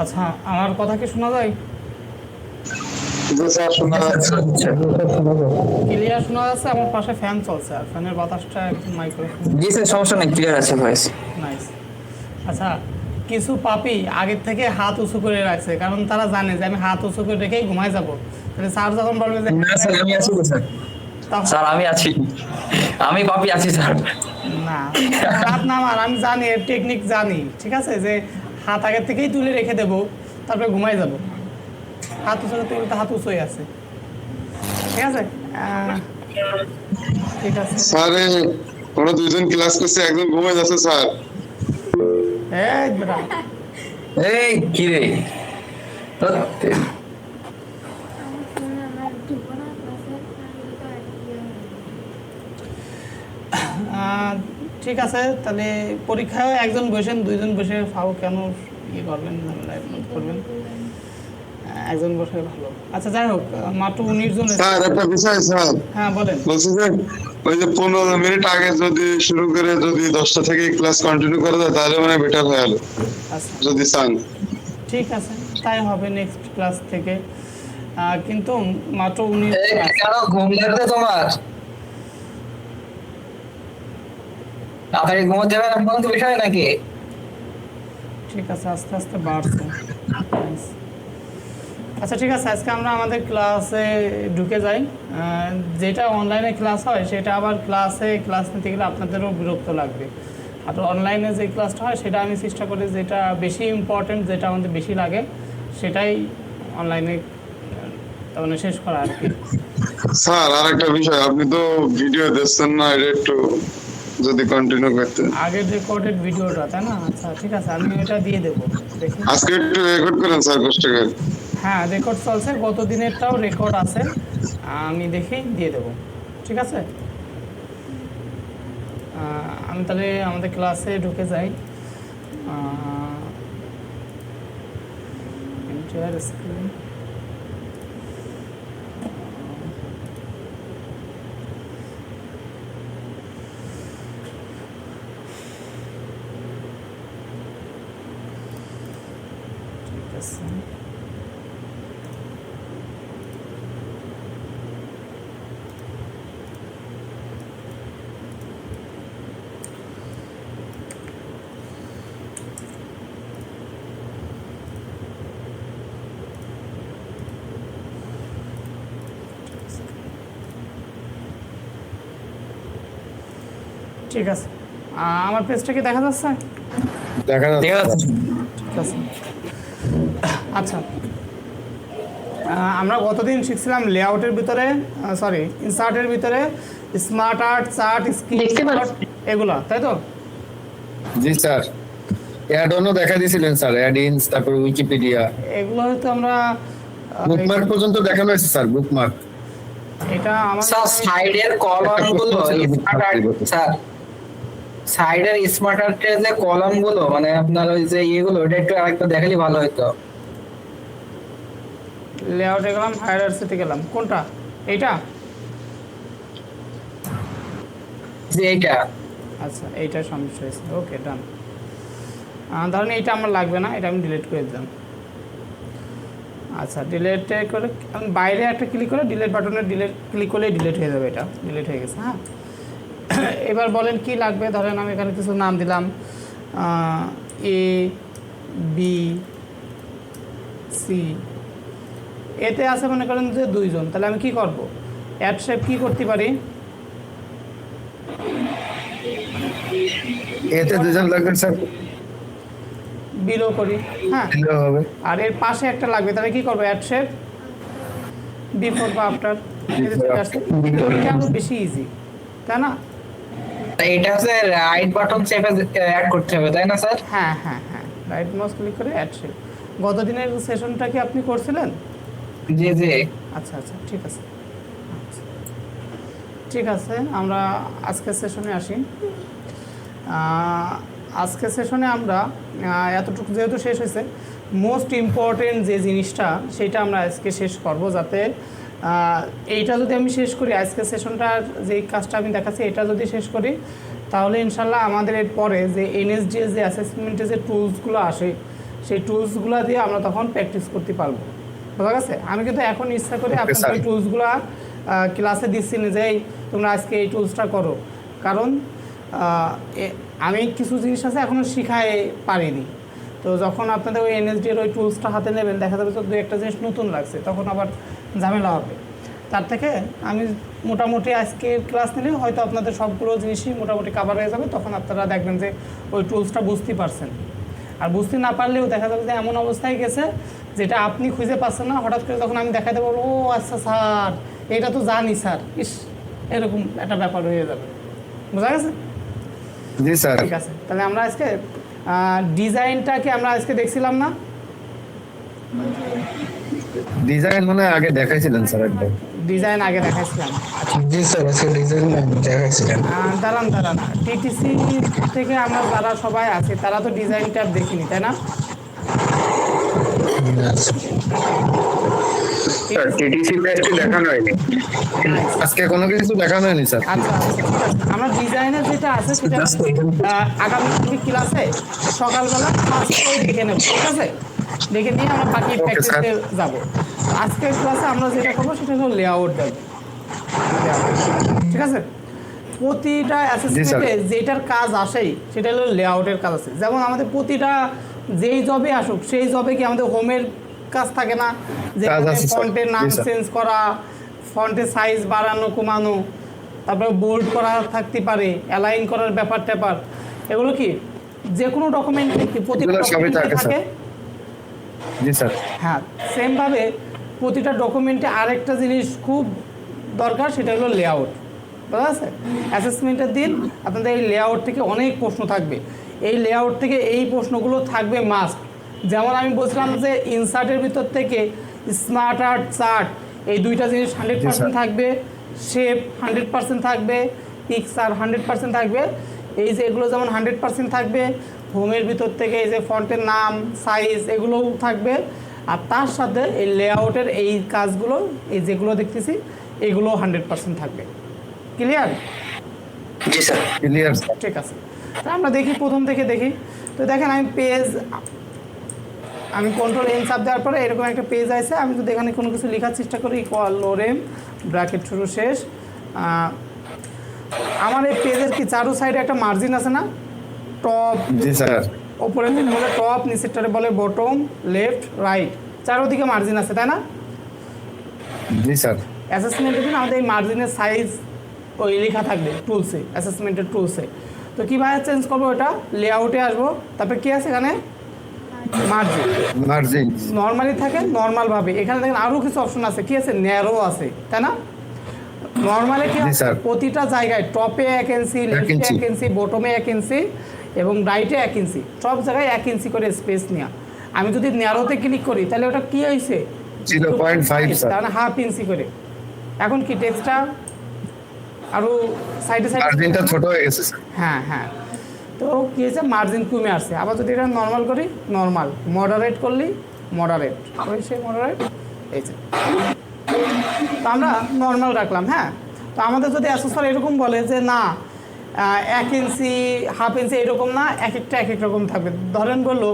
আচ্ছা, আমার কথা কি শোনা যায়? জি স্যার, শোনা যাচ্ছে। ক্লিয়ার শোনা যাচ্ছে? আমার পাশে ফ্যান চলছে আর ফ্যানের বাতাসটা একদম মাইক্রোফোন। জি স্যার, সমস্যা নেই, ক্লিয়ার আছে ভয়েস। নাইস। আচ্ছা, কিছু পাপি আগের থেকে হাত উঁচু করে রাখছে, কারণ তারা জানে যে আমি হাত উঁচু করে রেখেই ঘুমায় যাব। তাহলে স্যার যখন বলবে যে না স্যার, আমি আছি তো স্যার। তখন স্যার আমি আছি, আমি পাপি আছি স্যার। না, হাত নামার আমি জানি, এর টেকনিক জানি, ঠিক আছে, যে হাত আগের থেকেই তুলে রেখে দেবো, তারপরে ঘুমাই যাব। হাত উঁচু করতে বলতে হাত উঁচুই আছে, ঠিক আছে। ঠিক আছে। স্যার ওরা দুইজন ক্লাস করছে, একজন ঘুমিয়ে যাচ্ছে স্যার। এই বেটা, এই কি রে? তো ঠিক আছে, তাহলে পরীক্ষায় একজন বসেন, দুইজন বসে ফাও কেন ইয়ে করবেন, করবেন, একজন বসে ভালো। আচ্ছা, যাই হোক, মাত্র 19 জন। স্যার একটা বিষয় স্যার, হ্যাঁ বলেন। বলছি যে ওই যে 15 মিনিট আগে যদি শুরু করে যদি 10টা থেকে ক্লাস কন্টিনিউ করা যায় তাহলে মানে বেটার হয়ে গেল, আচ্ছা, যদি চান। ঠিক আছে, তাই হবে নেক্সট ক্লাস থেকে। কিন্তু মাত্র 19 এই, কেন ঘুম লাগছে তোমার? তাড়াতাড়ি ঘুমোতে যাবে না, কোনো বিষয় নাকি? ঠিক আছে, আস্তে আস্তে বাড়ছে। Nice. আচ্ছা, ঠিক আছে, আজকে আমরা আমাদের ক্লাসে ঢুকে যাই। যেটা অনলাইনে ক্লাস হয় সেটা আবার ক্লাস নিতে গেলে আপনাদেরও বিরক্ত লাগবে। আর অনলাইনে যে ক্লাসটা হয় সেটা আমি চেষ্টা করি যেটা বেশি ইম্পর্টেন্ট, যেটা আমাদের বেশি লাগে, সেটাই অনলাইনে মানে শেষ করা আর কি। স্যার আর একটা বিষয়, আপনি তো ভিডিও দিচ্ছেন না, এটা একটু যদি কন্টিনিউ করতে। আগের রেকর্ডেড ভিডিওটা, তাই না? আচ্ছা, ঠিক আছে, আমি ওটা দিয়ে দেবো, দেখি। আজকে একটু রেকর্ড করেন স্যার, কষ্ট করে। হ্যাঁ, রেকর্ড চলছে, গত দিনেরটাও রেকর্ড আছে, আমি দেখেই দিয়ে দেবো, ঠিক আছে। আমি তাহলে আমাদের ক্লাসে ঢুকে যাই। Enter screen. ঠিক আছে, ঠিক আছে। আমার পেজটা কি দেখা যাচ্ছে? দেখা ঠিক আছে। ঠিক আছে। আচ্ছা, আমরা গতদিন শিখছিলাম লেআউটের ভিতরে, সরি, ইনসার্টের ভিতরে স্মার্ট আর্ট, চার্ট, স্ক্রিন, এগুলা, তাই তো? জি স্যার, অ্যাড অনও দেখা দিয়েছিলেন স্যার, অ্যাড ইনস, তারপর উইকিপিডিয়া, এগুলো হয়তো আমরা বুকমার্ক পর্যন্ত দেখানো হয়েছে স্যার, বুকমার্ক। এটা আমার স্যার সাইডের কলাম গুলো স্মার্ট আর্ট, স্যার সাইডের স্মার্ট আর্টের যে কলাম গুলো, মানে আপনার ওই যে ইয়েগুলো, ওটা একটু আরেকবার দেখালে ভালো হতো। লেআউটে গেলাম, হায়ারার্সিতে গেলাম, কোনটা? এইটা? যে এইটা আচ্ছা, এইটার সমস্যা হয়েছে, ওকে, ডান। ধরেন এইটা আমার লাগবে না, এটা আমি ডিলিট করে দিলাম। আচ্ছা, ডিলিট করে আমি বাইরে একটা ক্লিক করে ডিলিট বাটনে ক্লিক করলে ডিলিট হয়ে যাবে, এটা ডিলিট হয়ে গেছে। হ্যাঁ, এবার বলেন কি লাগবে। ধরেন আমি এখানে কিছু নাম দিলাম, এ, বি, সি। এতে আছে মনে করেন যে 2 জন, তাহলে আমি কি করব? অ্যাড শেপ কি করতে পারি? এতে দুজন লাগবে স্যার, বিলো করি, হ্যাঁ। দিলেও হবে। আর এর পাশে একটা লাগবে, তাহলে কি করবো? অ্যাড শেপ বিফোর বা আফটার। এটা আরো বেশি ইজি, তাই না? এটা হচ্ছে রাইট বাটন চেপে অ্যাড করতে হবে, তাই না স্যার? হ্যাঁ হ্যাঁ হ্যাঁ, রাইট মাউস ক্লিক করে অ্যাড শেপ। গত দিনের সেশনটা কি আপনি করছিলেন? জি জি। আচ্ছা আচ্ছা, ঠিক আছে। আচ্ছা, ঠিক আছে, আমরা আজকের সেশনে আসি। আজকের সেশনে আমরা এতটুকু যেহেতু শেষ হয়েছে, মোস্ট ইম্পর্টেন্ট যে জিনিসটা সেটা আমরা আজকে শেষ করব, যাতে এইটা যদি আমি শেষ করি, আজকের সেশনটার যেই কাজটা আমি দেখাচ্ছি এটা যদি শেষ করি, তাহলে ইনশাল্লাহ আমাদের এর পরে যে এনএসডিএস যে অ্যাসেসমেন্টের যে টুলসগুলো আসে সেই টুলসগুলো দিয়ে আমরা তখন প্র্যাকটিস করতে পারবো। বোঝা গেছে? আমি কিন্তু এখন ইচ্ছা করে আপনাদের ওই টুলসগুলো ক্লাসে দিচ্ছি না যে তোমরা আজকে এই টুলসটা করো, কারণ আমি কিছু জিনিস আছে এখনও শিখাই পারিনি। তো যখন আপনাদের ওই এনএসডি এর ওই টুলসটা হাতে নেবেন, দেখা যাবে তো দু একটা জিনিস নতুন লাগছে, তখন আবার ঝামেলা হবে। তার থেকে আমি মোটামুটি আজকে ক্লাস নিলে হয়তো আপনাদের সবগুলো জিনিসই মোটামুটি কাভার হয়ে যাবে, তখন আপনারা দেখবেন যে ওই টুলসটা বুঝতে পারছেন। আর বুঝতে না পারলেও দেখা যাবে যে এমন অবস্থায় গেছে যেটা আপনি খুঁজে পাচ্ছেন না, হঠাৎ করে তখন আমি দেখাতে পারবো, ও আচ্ছা স্যার এটা তো জানি স্যার, ইস এরকম একটা ব্যাপার হয়ে যাবে। বোঝা গেছে? জি স্যার। ঠিক আছে, তাহলে আমরা আজকে ডিজাইনটাকে আমরা আজকে দেখছিলাম না? ডিজাইন মানে আগে দেখাইছিলেন স্যার একবার। ডিজাইন আগে দেখাইছিলাম। জি স্যার, আজকে ডিজাইন দেখাইছিলেন। দাঁড়ান টিটিসি থেকে আমরা যারা সবাই আছি তারা তো ডিজাইন ট্যাব দেখিনি, তাই না? স্যার টিটিসি পেজটি দেখানো হয়নি আজকে কোনো কিছু দেখানো হয়নি স্যার। আচ্ছা ঠিক আছে, আমরা ডিজাইনের যেটা আছে সেটা আগামী ক্লাসে সকালবেলা ফার্স্ট করে দেখে নেব, ঠিক আছে? দেখে নিয়ে আমরা বাকি প্র্যাকটিসে যাব। আজকের ক্লাসে আমরা যেটা করবো সেটা হলো লেআউট দেব, ঠিক আছে? প্রতিটা অ্যাসেসমেন্টে যেটার কাজ আসেই সেটা হলো লেআউটের কাজ আছে। যেমন আমাদের প্রতিটা যেই জবে আসুক সেই জবে কি আমাদের হোমের কাজ থাকে না, যে ফন্টের নাম চেঞ্জ করা, ফন্টের সাইজ বাড়ানো কমানো, তারপরে বোল্ড করা থাকতে পারে, অ্যালাইন করার ব্যাপার ট্যাপার, এগুলো কি যে কোনো ডকুমেন্টে কি প্রতিটা থাকে? জি স্যার। হ্যাঁ, সেমভাবে প্রতিটা ডকুমেন্টে আরেকটা জিনিস খুব দরকার, সেটা হলো লেআউট। বুঝা আছে? অ্যাসেসমেন্টের দিন আপনাদের এই লেআউট থেকে অনেক প্রশ্ন থাকবে, এই লেআউট থেকে এই প্রশ্নগুলো থাকবে মাস্ট। যেমন আমি বলছিলাম যে ইনসার্টের ভিতর থেকে স্মার্ট আর্ট চার্ট এই দুইটা জিনিস 100% থাকবে, শেপ 100% থাকবে, পিকচার 100% থাকবে। এই যে এগুলো যেমন 100% থাকবে, হোমের ভিতর থেকে এই যে ফন্টের নাম সাইজ এগুলোও থাকবে, আর তার সাথে এই লেআউটের এই কাজগুলো এই যেগুলো দেখতেছি এগুলো 100% থাকবে। ক্লিয়ার? জি স্যার। Clear sir. ঠিক আছে, তা আমরা দেখি প্রথম থেকে দেখি। তো দেখেন আমি কন্ট্রোল এন চাপ দেওয়ার পরে এরকম একটা পেজ আছে। আমি যদি এখানে কোনো কিছু লেখার চেষ্টা করি, লোরেম ব্র্যাকেট শুরু শেষ। আমার এই পেজের কি চারু সাইডে একটা মার্জিন আছে না, টপ? জি স্যার। ওপরের দিন বলে টপ, নিচেরটারে বলে বটম, লেফট রাইট, চারোদিকে মার্জিন আছে, তাই না? জি স্যার। অ্যাসেসমেন্টের দিন আমাদের এই মার্জিনের সাইজ ওই লেখা থাকবে টুলসে, অ্যাসেসমেন্টের টুলসে। তো কীভাবে চেঞ্জ করবো? ওটা লেআউটে আসবো, তারপরে কী আছে এখানে মার্জিন নর্মালি থাকে, নর্মালভাবে। এখানে দেখেন আরও কিছু অপশন আছে, কি আছে? ন্যারো আছে, তাই না? নর্মালে কি প্রতিটা জায়গায় টপে 1 ইঞ্চি, লেফটে 1 ইঞ্চি, বটমে 1 ইঞ্চি এবং রাইটে 1 ইঞ্চি, সব জায়গায় 1 ইঞ্চি করে স্পেস নেওয়া। আমি যদি ন্যারোতে ক্লিক করি তাহলে ওটা কি হয়েছে? 0.5 স্যার, তাহলে হাফ ইঞ্চি করে। এখন কি টেক্সটটা আরও সাইডে মার্জিনটা ছোট হয়ে গেছে স্যার। হ্যাঁ, তো কী হয়েছে? মার্জিন কমে আসছে। আবার যদি এটা নর্মাল করি, নর্মাল, মডারেট করলি মডারেট, হয়েছে মডারেট, এই যে। তো আমরা নর্মাল রাখলাম। হ্যাঁ, তো আমাদের যদি অ্যাসেসর এরকম বলে যে না 1 ইঞ্চি, হাফ ইঞ্চি এরকম না, এক একটা এক এক রকম থাকবে। ধরেন বললো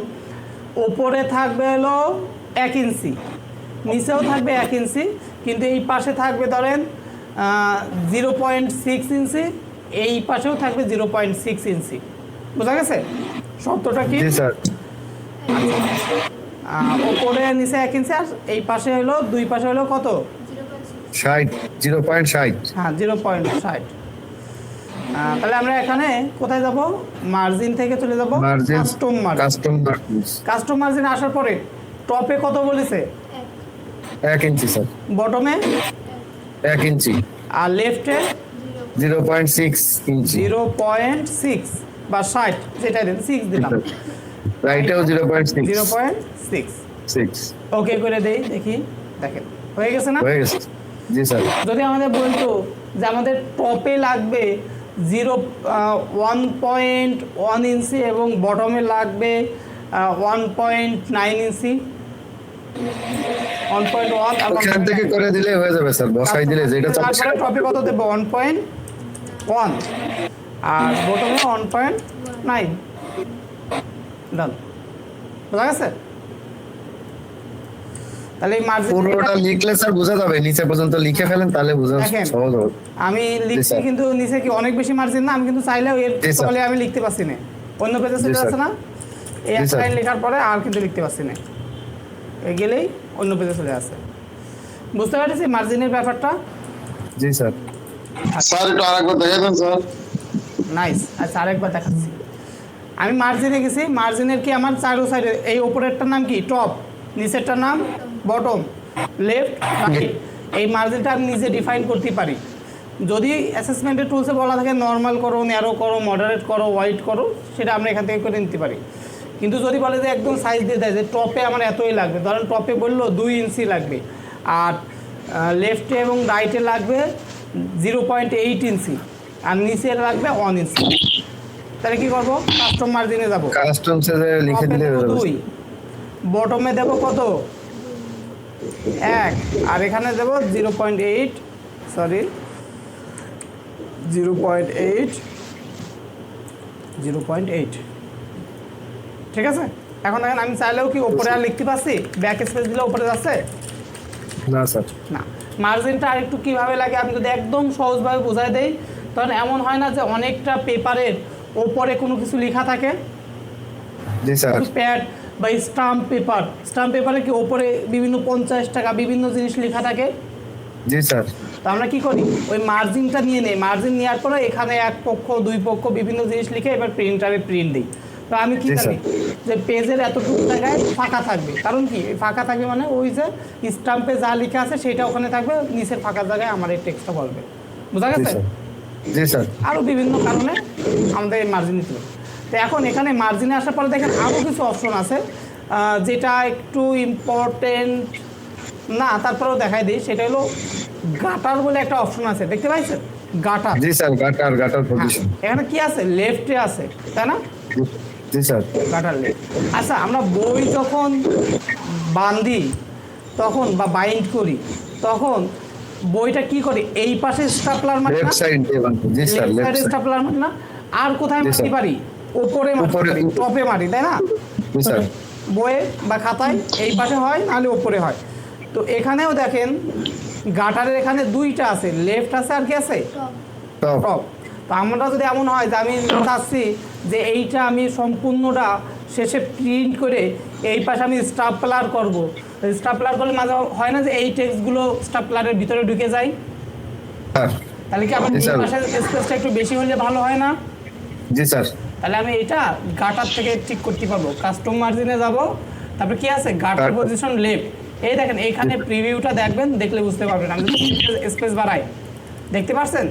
ওপরে থাকবে হলো 1 ইঞ্চি, নিচেও থাকবে 1 ইঞ্চি, কিন্তু এই পাশে থাকবে ধরেন 0.6 ইঞ্চি, এই পাশেও থাকবে 0.6 ইঞ্চি। বোঝা গেছে শর্তটা কি? ওপরে নিচে 1 ইঞ্চি, আর এই পাশে হলো দুই পাশে হলো কত? 0.60। হ্যাঁ, 0.60। তাহলে আমরা এখানে কোথায় যাব? মার্জিন থেকে চলে যাব কাস্টম মার্জিন। আসার পরে টপে কত বলেছে? 1 ইঞ্চি স্যার। বটমে 1 ইঞ্চি। আর লেফটে 0.6 ইঞ্চি। 0.6 বা 60, যেটা দেন 6 দিলাম। রাইটেও 0.6। 0.6 ওকে করে দেই, দেখি। দেখেন হয়ে গেছে না? হয়ে গেছে। জি স্যার। যদি আমাদের বলতো যে আমাদের টপে লাগবে 1.1 ইঞ্চি এবং বটমে লাগবে 1.9 ইঞ্চি, 1.1 এখান থেকে করে দিলে হয়ে যাবে স্যার, বসাই দিলে যেটা তারপরে টপে কত দেব? 1.1 আর বটমে 1.9। ডান। বোঝা গেছে? তাহলে এই মার্জিন পুরোটা লিখলে স্যার বোঝা যাবে, নিচে পর্যন্ত লিখে ফেলেন তাহলে বোঝা দেখেন, সহজ হবে। আমি লিখছি স্যার। কিন্তু নিচে কি অনেক বেশি মার্জিন না, আমি কিন্তু চাইলেও এর জি, স্যার। তলে আমি লিখতে পারছি না, অন্য পেজে জি, চলে স্যার। যাচ্ছে না, এই জি, একটা স্যার। লাইন লেখার পরে আর কিন্তু লিখতে পারছি না, এই গেলেই অন্য পেজে চলে আসছে। বুঝতে পারছি মার্জিনের ব্যাপারটা? জি স্যার। স্যার একটু আরেকবার দেখে দেন স্যার। নাইস। আচ্ছা আরেকবার দেখাচ্ছি। আমি মার্জিনে গেছি, মার্জিনের কি আমার চারো সাইডে, এই ওপরেরটার নাম কি টপ, নিচেরটার নাম বটম, লেফট রাইট। এই মার্জিনটা আমি নিজে ডিফাইন করতে পারি। যদি অ্যাসেসমেন্টের টুলসে বলা থাকে নর্মাল করো, ন্যারো করো, মডারেট করো, ওয়াইড করো, সেটা আমরা এখান থেকে করে নিতে পারি। কিন্তু যদি বলে যে একদম সাইজ দিয়ে দেয় যে টপে আমার এতই লাগবে, ধরেন টপে বললো 2 ইঞ্চি লাগবে, আর লেফটে এবং রাইটে লাগবে 0.8 ইঞ্চি, আর নিচে লাগবে 1 ইঞ্চি, তাহলে কি করবো? কাস্টম মার্জিনে যাবো, কাস্টমসে লিখে দিলে হয়ে যাবে। 2, বটমে দেবো কত? 1, আর এখানে দেবো 0.8, সরি 0.8, ঠিক আছে? এখন দেখেন আমি চাইলেও কি ওপরে আর লিখতে পারছি? ব্যাক স্পেস দিলে ওপরে যাচ্ছে না স্যার। না। মার্জিনটা আরেকটু কীভাবে লাগে আমি যদি একদম সহজভাবে বোঝাই দেই, তখন এমন হয় না যে অনেকটা পেপারের ওপরে কোনো কিছু লেখা থাকে, জি স্যার। প্যাড বা স্টাম্প পেপারে কি ওপরে বিভিন্ন 50 টাকা বিভিন্ন জিনিস লেখা থাকে। জি স্যার। তো আমরা কি করি, ওই মার্জিনটা নিয়ে নেই, মার্জিন নেওয়ার পরে এখানে এক পক্ষ দুই পক্ষ বিভিন্ন জিনিস লিখে এবার প্রিন্টারে প্রিন্ট দিই। তো আমি কি জি, জানি যে পেজের এতটুকু জায়গায় ফাঁকা থাকবে, কারণ কি ফাঁকা থাকবে মানে ওই যে স্টাম্পে যা লেখা আছে সেটা ওখানে থাকবে, নিচের ফাঁকা জায়গায় আমার এই টেক্সটটা বলবে। বোঝা জি গেছে? স্যার। জি স্যার। আরও বিভিন্ন কারণে আমাদের এই মার্জিন নিতে হবে। তো এখন এখানে মার্জিনে আসার পরে দেখেন আরও কিছু অপশন আছে, যেটা একটু ইম্পর্টেন্ট না, তারপরেও দেখাই দিই। সেটা হলো গাটার বলে একটা অপশন আছে, দেখতে পাইছেন? গাটার। জি স্যার। গাটার হ্যাঁ, পজিশন। এখানে কি আছে? লেফটে আছে, তাই না? জি স্যার। গাটার লেফট। আচ্ছা, আমরা বই যখন বাঁধি তখন বা বাইন্ড করি তখন বইটা কি করি? এই পাশে স্টাপলার মারি না, লেফট সাইড দিয়ে বাঁধতে। জি স্যার। লেফট লেফট সাইডে সাইড। স্টাপলার মারি না, আর কোথায় জি, মারতে স্যার। পারি? উপরে উপরে। মারি, টপে মারি, তাই না? জি স্যার। বইয়ে বা খাতায় এই পাশে হয়, নাহলে ওপরে হয়। তো এখানেও দেখেন গাটারের এখানে দুইটা আছে, লেফট আছে আর কি আছে? টপ। টপ। তো আমরা যদি এমন হয় যে আমি চাচ্ছি যে এইটা আমি সম্পূর্ণটা শেষে প্রিন্ট করে এই পাশে আমি স্টাপলার করব, স্টাপলার করলে মাঝে হয় না যে এই টেক্সটগুলো স্টাপলারের ভিতরে ঢুকে যায়, স্যার। তাহলে কি আমার জি, এই স্যার। পাশের স্পেসটা একটু বেশি হলে ভালো হয় না? জি স্যার। তাহলে আমি এটা গাটার থেকে ঠিক করতে পারবো। কাস্টম মার্জিনে যাব, তারপরে কি আছে? গাটার গাটার। Position left. এই দেখেন এইখানে প্রিভিউটা দেখবেন, দেখলে বুঝতে পারবেন। আমি স্পেস বাড়াই, দেখতে পাচ্ছেন?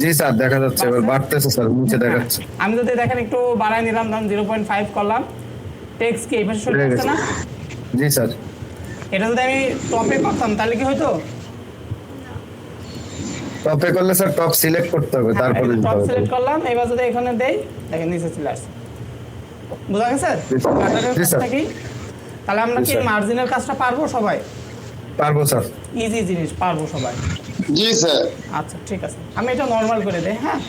জি স্যার। দেখা যাচ্ছে এবার বাড়তেছে স্যার, নিচে দেখাচ্ছে। আমি যদি দেখেন একটু বাড়াই নিলাম, ধরুন 0.5 করলাম, টেক্সট কি এই পাশে সরে হয়ে যাচ্ছে গেছে। না? জি স্যার। এটা যদি আমি টপে করতাম তাহলে কি হতো? টপে করলে স্যার টপ সিলেক্ট করতে হবে, তারপরে দিতে টপ হবে। সিলেক্ট করলাম, এবার যদি এখানে দেই দেখেন নিচে চলে আসছে। বোঝা গেছে? জি, স্যার। গাটারের জি, স্যার। কাজটা কি? তাহলে আমরা জি, কি স্যার। মার্জিনের কাজটা পারবো সবাই? পারবো স্যার। ইজি জিনিস, পারবো সবাই। জি স্যার। আচ্ছা ঠিক আছে, আমি এটা নর্মাল করে দেই। হ্যাঁ,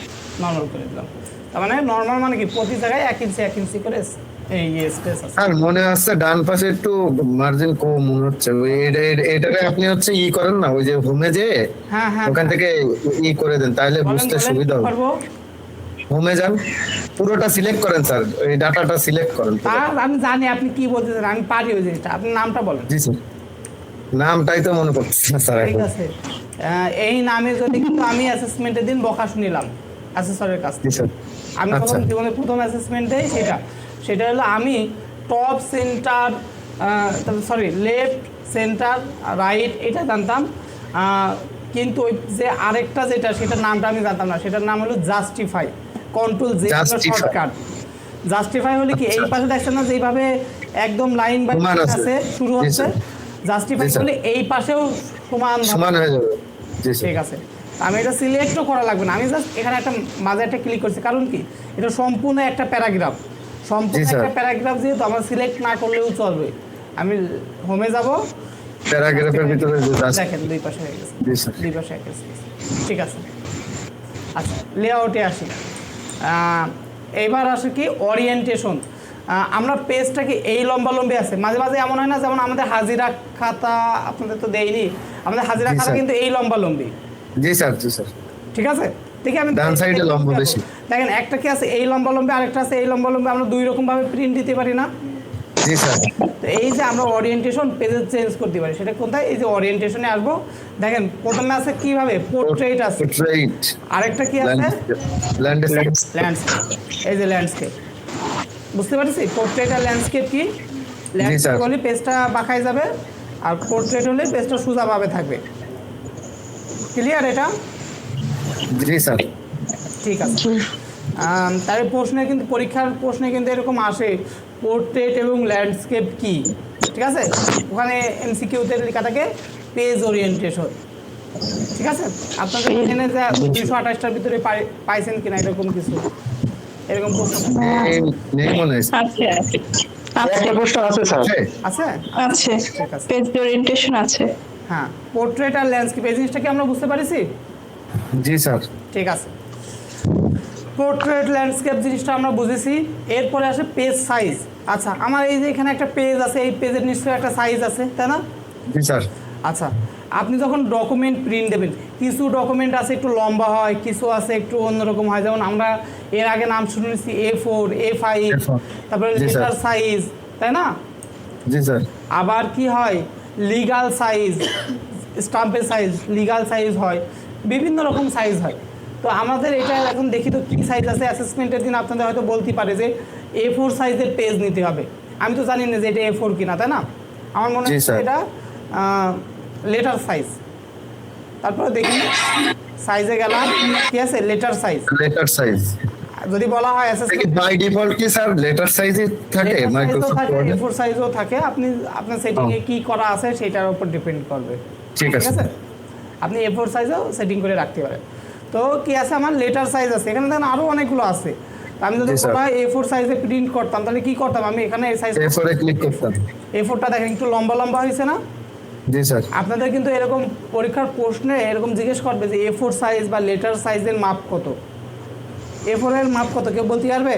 নর্মাল করে দিলাম। তার মানে নর্মাল মানে কি প্রতি জায়গায় 1 ইঞ্চি করে এই স্পেস আছে। আর মনে হচ্ছে ডান পাশে একটু মার্জিন কম মনে হচ্ছে। ওই এটারে আপনি হচ্ছে ই করেন না, ওই যে হোমে যে হ্যাঁ হ্যাঁ, ওখান থেকে ই করে দেন, তাহলে বলেন, বুঝতে বলেন, সুবিধা কি হবে। করবো? হোমে যান, পুরোটা সিলেক্ট করেন স্যার, এই ডাটাটা সিলেক্ট করেন পুরো। আর আমি জানি আপনি কি বলতেছেন, আমি পারি ওই জিনিসটা। আপনার নামটা বলেন। জি স্যার। নামটাই তো মনে করছি না স্যার ঠিক এখন। আছে, এই নামে যদি কিন্তু আমি অ্যাসেসমেন্টের দিন বকা শুনিলাম অ্যাসেসরের কাছ জি থেকে। স্যার। আমি আচ্ছা। যখন জীবনে প্রথম অ্যাসেসমেন্ট দেই সেটা হলো আমি top centre, sorry left centre right এটা জানতাম, কিন্তু ওই যে আরেকটা যেটা সেটার নামটা আমি জানতাম না, সেটার নাম হলো justify, control J Justify। Shortcut. Justify হলে কি এই আচ্ছা। পাশে দেখছেন না যেভাবে একদম লাইন বাই সমান আছে। আছে শুরু জি, হচ্ছে, স্যার। জাস্টিফাই জি, স্যার। করলে এই পাশেও সমান সমান হয়ে যাবে। জি স্যার। ঠিক আছে। আমি এটা সিলেক্টও করা লাগবে না, আমি জাস্ট এখানে একটা মাঝে একটা ক্লিক করছি, কারণ কি এটা সম্পূর্ণ একটা প্যারাগ্রাফ, সম্পূর্ণ জি, স্যার। একটা প্যারাগ্রাফ, যেহেতু আমার সিলেক্ট না করলেও চলবে। আমি হোমে যাব, প্যারাগ্রাফের ভিতরে যে জাস্ট। দেখেন দুই পাশে হয়ে গেছে, জি স্যার। দুই পাশে হয়ে গেছে। ঠিক আছে। আচ্ছা, লেআউটে আসি। এইবার আসে কি ওরিয়েন্টেশন। আমরা পেজটাকে এই লম্বা লম্বি আছে, মাঝে মাঝে এমন হয় না, যেমন আমাদের হাজিরা খাতা আপনাদের তো দেয়নি, আমাদের হাজিরা জি, খাতা স্যার। কিন্তু এই লম্বা লম্বি, জি স্যার, জি স্যার। ঠিক আছে? দেখি আমি ডান সাইডে লম্বা বেশি। দেখেন একটা কি আছে এই লম্বা লম্বি, আরেকটা আছে এই লম্বা লম্বি, আমরা দুই রকম ভাবে প্রিন্ট দিতে পারি না? জি স্যার। তো এই যে আমরা ওরিয়েন্টেশন পেজে চেঞ্জ করতে পারি, সেটা কোথায়? এই যে ওরিয়েন্টেশনে আসবো, দেখেন প্রথমে আছে কিভাবে পোর্ট্রেট আছে, পোর্ট্রেট, আরেকটা কি আছে ল্যান্ডস্কেপ। ল্যান্ডস্কেপ। এই যে ল্যান্ডস্কেপ, বুঝতে পারছি পোর্ট্রেট আর ল্যান্ডস্কেপ কি? ল্যান্ডস্কেপ হলে পেজটা বাঁকায় যাবে, আর পোর্ট্রেট হলে পেজটা সোজাভাবে থাকবে। ক্লিয়ার এটা? জি স্যার। ঠিক আছে। তার প্রশ্নে কিন্তু পরীক্ষার প্রশ্নে কিন্তু এরকম আসে, পোর্ট্রেট এবং ল্যান্ডস্কেপ কি, ঠিক আছে? ওখানে এমসিকিউতে লেখা থাকে পেজ ওরিয়েন্টেশন, ঠিক আছে? আপনাদের এখানে যে 228টার ভিতরে পাইছেন কিনা এরকম কিছু, এরকম প্রশ্ন নেই মনে হয়। আছে একটা প্রশ্ন আছে স্যার। আছে? আছে ঠিক আছে। পেজ ওরিয়েন্টেশন আছে। হ্যাঁ, পোর্ট্রেট আর ল্যান্ডস্কেপ এই জিনিসটা কি আমরা বুঝতে পারছি? জি স্যার। ঠিক আছে, পোর্ট্রেট ল্যান্ডস্কেপ জিনিসটা আমরা বুঝেছি। এরপরে আসে পেজ সাইজ। আচ্ছা, আমার এই যে এখানে একটা পেজ আছে, এই পেজের নিশ্চয়ই একটা সাইজ আছে, তাই না? জি স্যার। আচ্ছা, আপনি যখন ডকুমেন্ট প্রিন্ট দেবেন, কিছু ডকুমেন্ট আছে একটু লম্বা হয়, কিছু আছে একটু অন্যরকম হয়, যেমন আমরা এর আগে নাম শুনেছি A4, A5, তারপরে জি, স্যার। লেটার সাইজ, তাই না? জি স্যার। আবার কি হয়, লিগাল সাইজ, স্টাম্পের সাইজ, লিগাল সাইজ হয়, বিভিন্ন রকম সাইজ হয়। তো আমাদের এটা এখন দেখি তো কী সাইজ আছে। অ্যাসেসমেন্টের দিন আপনাদের হয়তো বলতে পারে যে A4 সাইজের পেজ নিতে হবে, আমি তো জানি না যে এটা A4 কিনা, তাই না? আমার মনে জি, হচ্ছে স্যার। এটা লেটার সাইজ। তারপরে দেখি সাইজে গেলাম, কি আছে লেটার সাইজ। লেটার সাইজ যদি বলা হয় অ্যাসেসমেন্ট বাই ডিফল্ট কি স্যার লেটার সাইজই থাকে মাইক্রোসফট ওয়ার্ডে? A4 সাইজও থাকে, আপনি আপনার সেটিংয়ে কি করা আছে সেটার উপর ডিপেন্ড করবে, ঠিক আছে। আপনি A4 সাইজও সেটিং করে রাখতে পারেন। তো কি আছে, আমার লেটার সাইজ আছে, এখানে দেখেন আরও অনেকগুলো আছে। তো আমি যদি জি, স্যার। বলা হয় A4 সাইজে প্রিন্ট করতাম, তাহলে কি করতাম? আমি এখানে এই সাইজ A4 এ ক্লিক করতাম। A4টা দেখেন একটু লম্বা লম্বা হয়েছে না? জি স্যার। আপনাদের কিন্তু এরকম পরীক্ষার প্রশ্নে এরকম জিজ্ঞেস করবে যে A4 সাইজ বা লেটার সাইজের মাপ কত, A4 এর মাপ কত, কেউ বলতে পারবে?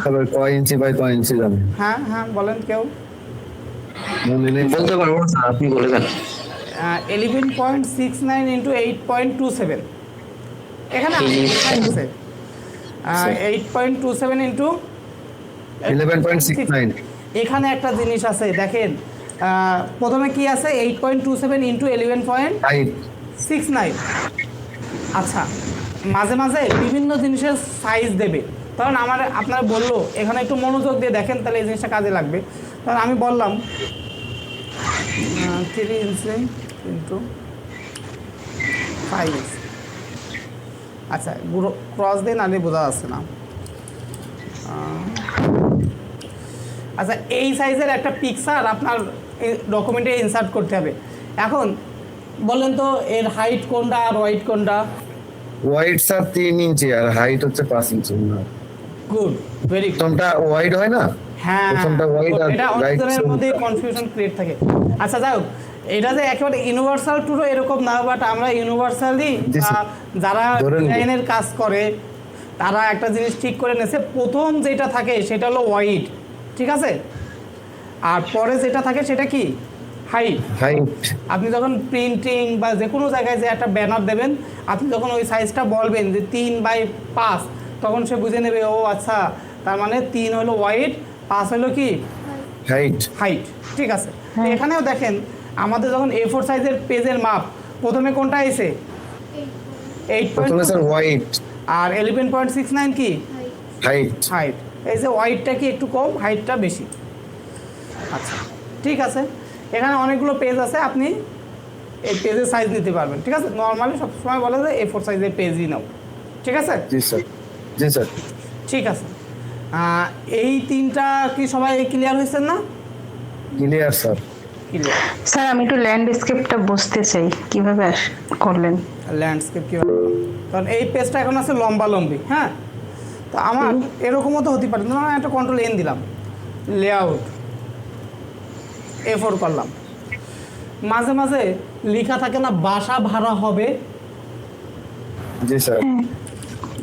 তারপর কয় ইঞ্চি বাই কয় ইঞ্চি যাবে হ্যাঁ হ্যাঁ, বলেন কেউ। মনে নেই। বলতে পারবো না স্যার, আপনি বলে দেন। 11.69 ইন্টু 8.27, এখানে আছে 8.27 ইন্টু 11.69 এখানে একটা জিনিস আছে দেখেন, প্রথমে কি আছে 8.27 ইন্টু 11.69। আচ্ছা, মাঝে মাঝে বিভিন্ন জিনিসের সাইজ দেবে, তখন আপনার বললো এখানে একটু মনোযোগ দিয়ে দেখেন, তাহলে এই জিনিসটা কাজে লাগবে। তখন আমি বললাম 3 ইঞ্চি ইন্টু 5 ইঞ্চি। আচ্ছা, ক্রস দিয়ে নালে বোঝা যাচ্ছে না। আচ্ছা, এই সাইজের একটা পিকচার আপনার ডকুমেন্টে ইনসার্ট করতে হবে। এখন বলেন তো এর হাইট কোনটা আর ওয়াইড কোনটা? ওয়াইড স্যার 3 ইঞ্চি আর হাইট হচ্ছে 5 ইঞ্চি। Good, very good. প্রথমটা ওয়াইড হয় না? হ্যাঁ, প্রথমটা wide আর এটা right অনেকজনের side মধ্যে টা। কনফিউশন ক্রিয়েট থাকে। আচ্ছা, যাই হোক, এটা যে একেবারে ইউনিভার্সাল টুরও এরকম না, বাট আমরা ইউনিভার্সালি জি, স্যার। যারা ধরে নিব। ডিজাইনের কাজ করে তারা একটা জিনিস ঠিক করে নেছে, প্রথম যেটা থাকে সেটা হলো ওয়াইড, ঠিক আছে? আর পরে যেটা থাকে সেটা কি? হাইট। হাইট। আপনি যখন প্রিন্টিং বা যে কোনো জায়গায় যে একটা ব্যানার দেবেন, আপনি যখন ওই সাইজটা বলবেন যে 3/5, তখন সে বুঝে নেবে ও আচ্ছা, তার মানে 3 হলো ওয়াইড, 5 হলো কি? হাইট। হাইট, ঠিক আছে। তো এখানেও দেখেন আমাদের যখন A4 সাইজের পেজের মাপ, প্রথমে কোনটা এসে 8 প্রথমে স্যার ওয়াইড আর 11.69 কি? হাইট। হাইট। এই যে ওয়াইডটা কি একটু কম, হাইটটা বেশি। আচ্ছা, ঠিক আছে। এখানে অনেকগুলো পেজ আছে, আপনি এই পেজের সাইজ নিতে পারবেন, ঠিক আছে? নর্মালি সবসময় বলে যে A4 সাইজের পেজই নাও, ঠিক আছে? জি স্যার। জি স্যার। ঠিক আছে। এই তিনটা কি সবাই ক্লিয়ার হয়েছেন না? Clear sir. ক্লিয়ার। স্যার আমি একটু ল্যান্ডস্কেপটা বুঝতে চাই, কিভাবে করলেন? ল্যান্ডস্কেপ কীভাবে করলাম? কারণ এই পেজটা এখন আছে লম্বা লম্বি, হ্যাঁ? তো আমার এরকমও তো হতে পারে, ধরুন একটা কন্ট্রোল N দিলাম, লেআউট A4 করলাম। মাঝে মাঝে লেখা থাকে না বাসা ভাড়া হবে, জি স্যার।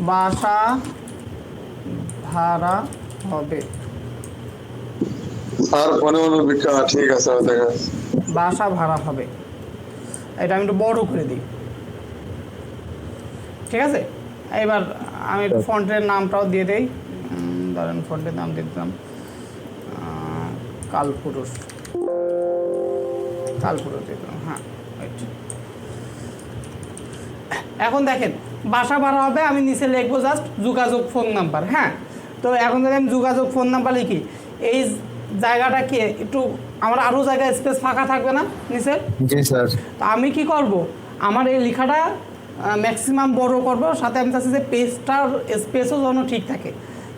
বাসা ভাড়া হবে, স্যার ফোনে বিকা ঠিক আছে দেখা যাচ্ছে। বাসা ভাড়া হবে, এটা আমি একটু বড় করে দিই, ঠিক আছে। এবার আমি একটু ফন্টের নামটাও দিয়ে দেই, ধরেন ফন্টের নাম দিয়ে দিলাম কালপুরুষ, কালপুরুষ দিয়ে দিলাম, হ্যাঁ right। এখন দেখেন বাসা ভাড়া হবে, আমি নিচে লিখবো জাস্ট যোগাযোগ ফোন নাম্বার, হ্যাঁ। তো এখন যদি আমি যোগাযোগ ফোন নাম্বার লিখি, এই জায়গাটা কি একটু আমার আরও জায়গায় স্পেস ফাঁকা থাকবে না নিচে? জি স্যার। তো আমি কি করব, আমার এই লেখাটা ম্যাক্সিমাম বড় করব, সাথে আমি চাচ্ছি যে পেজটার স্পেসও যেন ঠিক থাকে।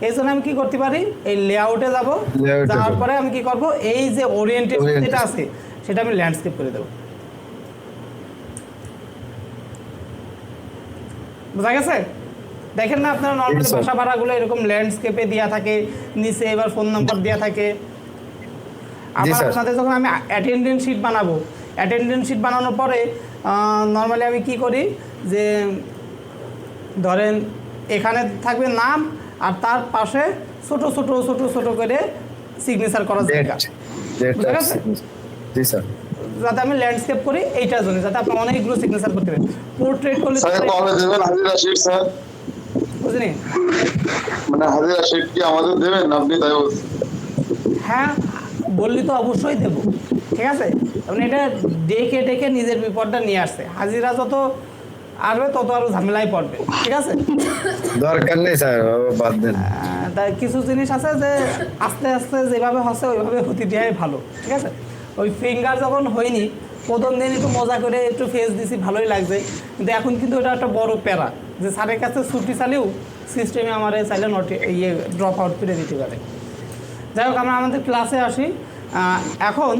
এই জন্য আমি কি করতে পারি, এই লেআউটে যাব, Layout-এ যাওয়ার যাবো। পরে আমি কি করব, এই যে ওরিয়েন্টেশন যেটা আছে সেটা আমি ল্যান্ডস্কেপ করে দেবো। বোঝা গেছে? দেখেন না আপনারা নর্মালি Yes, sir. বাসা ভাড়াগুলো এরকম ল্যান্ডস্কেপে দেওয়া থাকে, নিচে এবার ফোন নাম্বার দেওয়া থাকে। আবার sir. আপনাদের যখন আমি অ্যাটেন্ডেন্স শিট বানাবো, অ্যাটেন্ডেন্স শিট বানানোর পরে নর্মালি আমি কি করি যে ধরেন এখানে থাকবে নাম আর তার পাশে ছোট ছোট ছোট ছোট করে সিগনেচার করা জায়গা, বুঝা গেছে? জি স্যার। যাতে আমি ল্যান্ডস্কেপ করি এইটার জন্য, যাতে আপনি অনেকগুলো সিগনেচার করতে পারেন। পোর্ট্রেট করলে স্যার কবে দেবেন হাজিরা শিট স্যার? বুঝলি? মানে হাজিরা শিট কি আমাদের দেবেন আপনি, তাই বলছেন? হ্যাঁ বললি তো অবশ্যই দেবো, ঠিক আছে। মানে এটা ডেকে ডেকে নিজের বিপদটা নিয়ে আসছে, হাজিরা যত আসবে তত আরও ঝামেলায় পড়বে, ঠিক আছে। দরকার নেই স্যার, বাদ দেন। তাই কিছু জিনিস আছে যে আস্তে আস্তে যেভাবে হচ্ছে ওইভাবে হতে দেওয়াই ভালো, ঠিক আছে। ওই ফিঙ্গার যখন হয়নি প্রথম দিন একটু মজা করে একটু ফেস দিছি, ভালোই লাগছে, কিন্তু এখন কিন্তু এটা একটা বড় প্যারা যে স্যারের কাছে ছুটি চালিয়েও সিস্টেমে আমার চাইলে ড্রপ আউট করে দিতে পারে। যাই হোক, আমরা আমাদের ক্লাসে আসি। এখন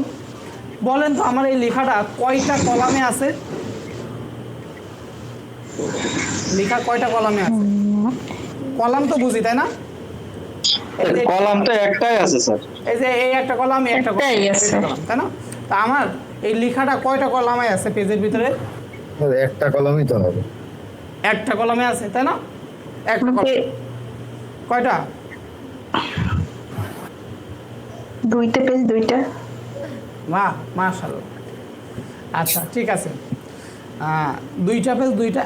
বলেন তো আমার এই লেখাটা কয়টা কলামে আছে? লেখা কয়টা কলামে আছে? কলাম তো বুঝি, তাই না? এই যে- কলাম তো একটাই আছে স্যার। এই যে এই একটা কলাম, এই একটা কলাম, একটাই এই আছে। একটা কলাম, তাই না? তা আমার এই লেখাটা কয়টা কলামে আছে পেজের ভিতরে? একটা কলমই তো হবে। একটা কলামে আছে, তাই না? একটা কলাম। কয়টা? দুইটা পেজ, দুইটা। বাহ, মাশাআল্লাহ। আচ্ছা ঠিক আছে, দুইটা পেজ, দুইটা।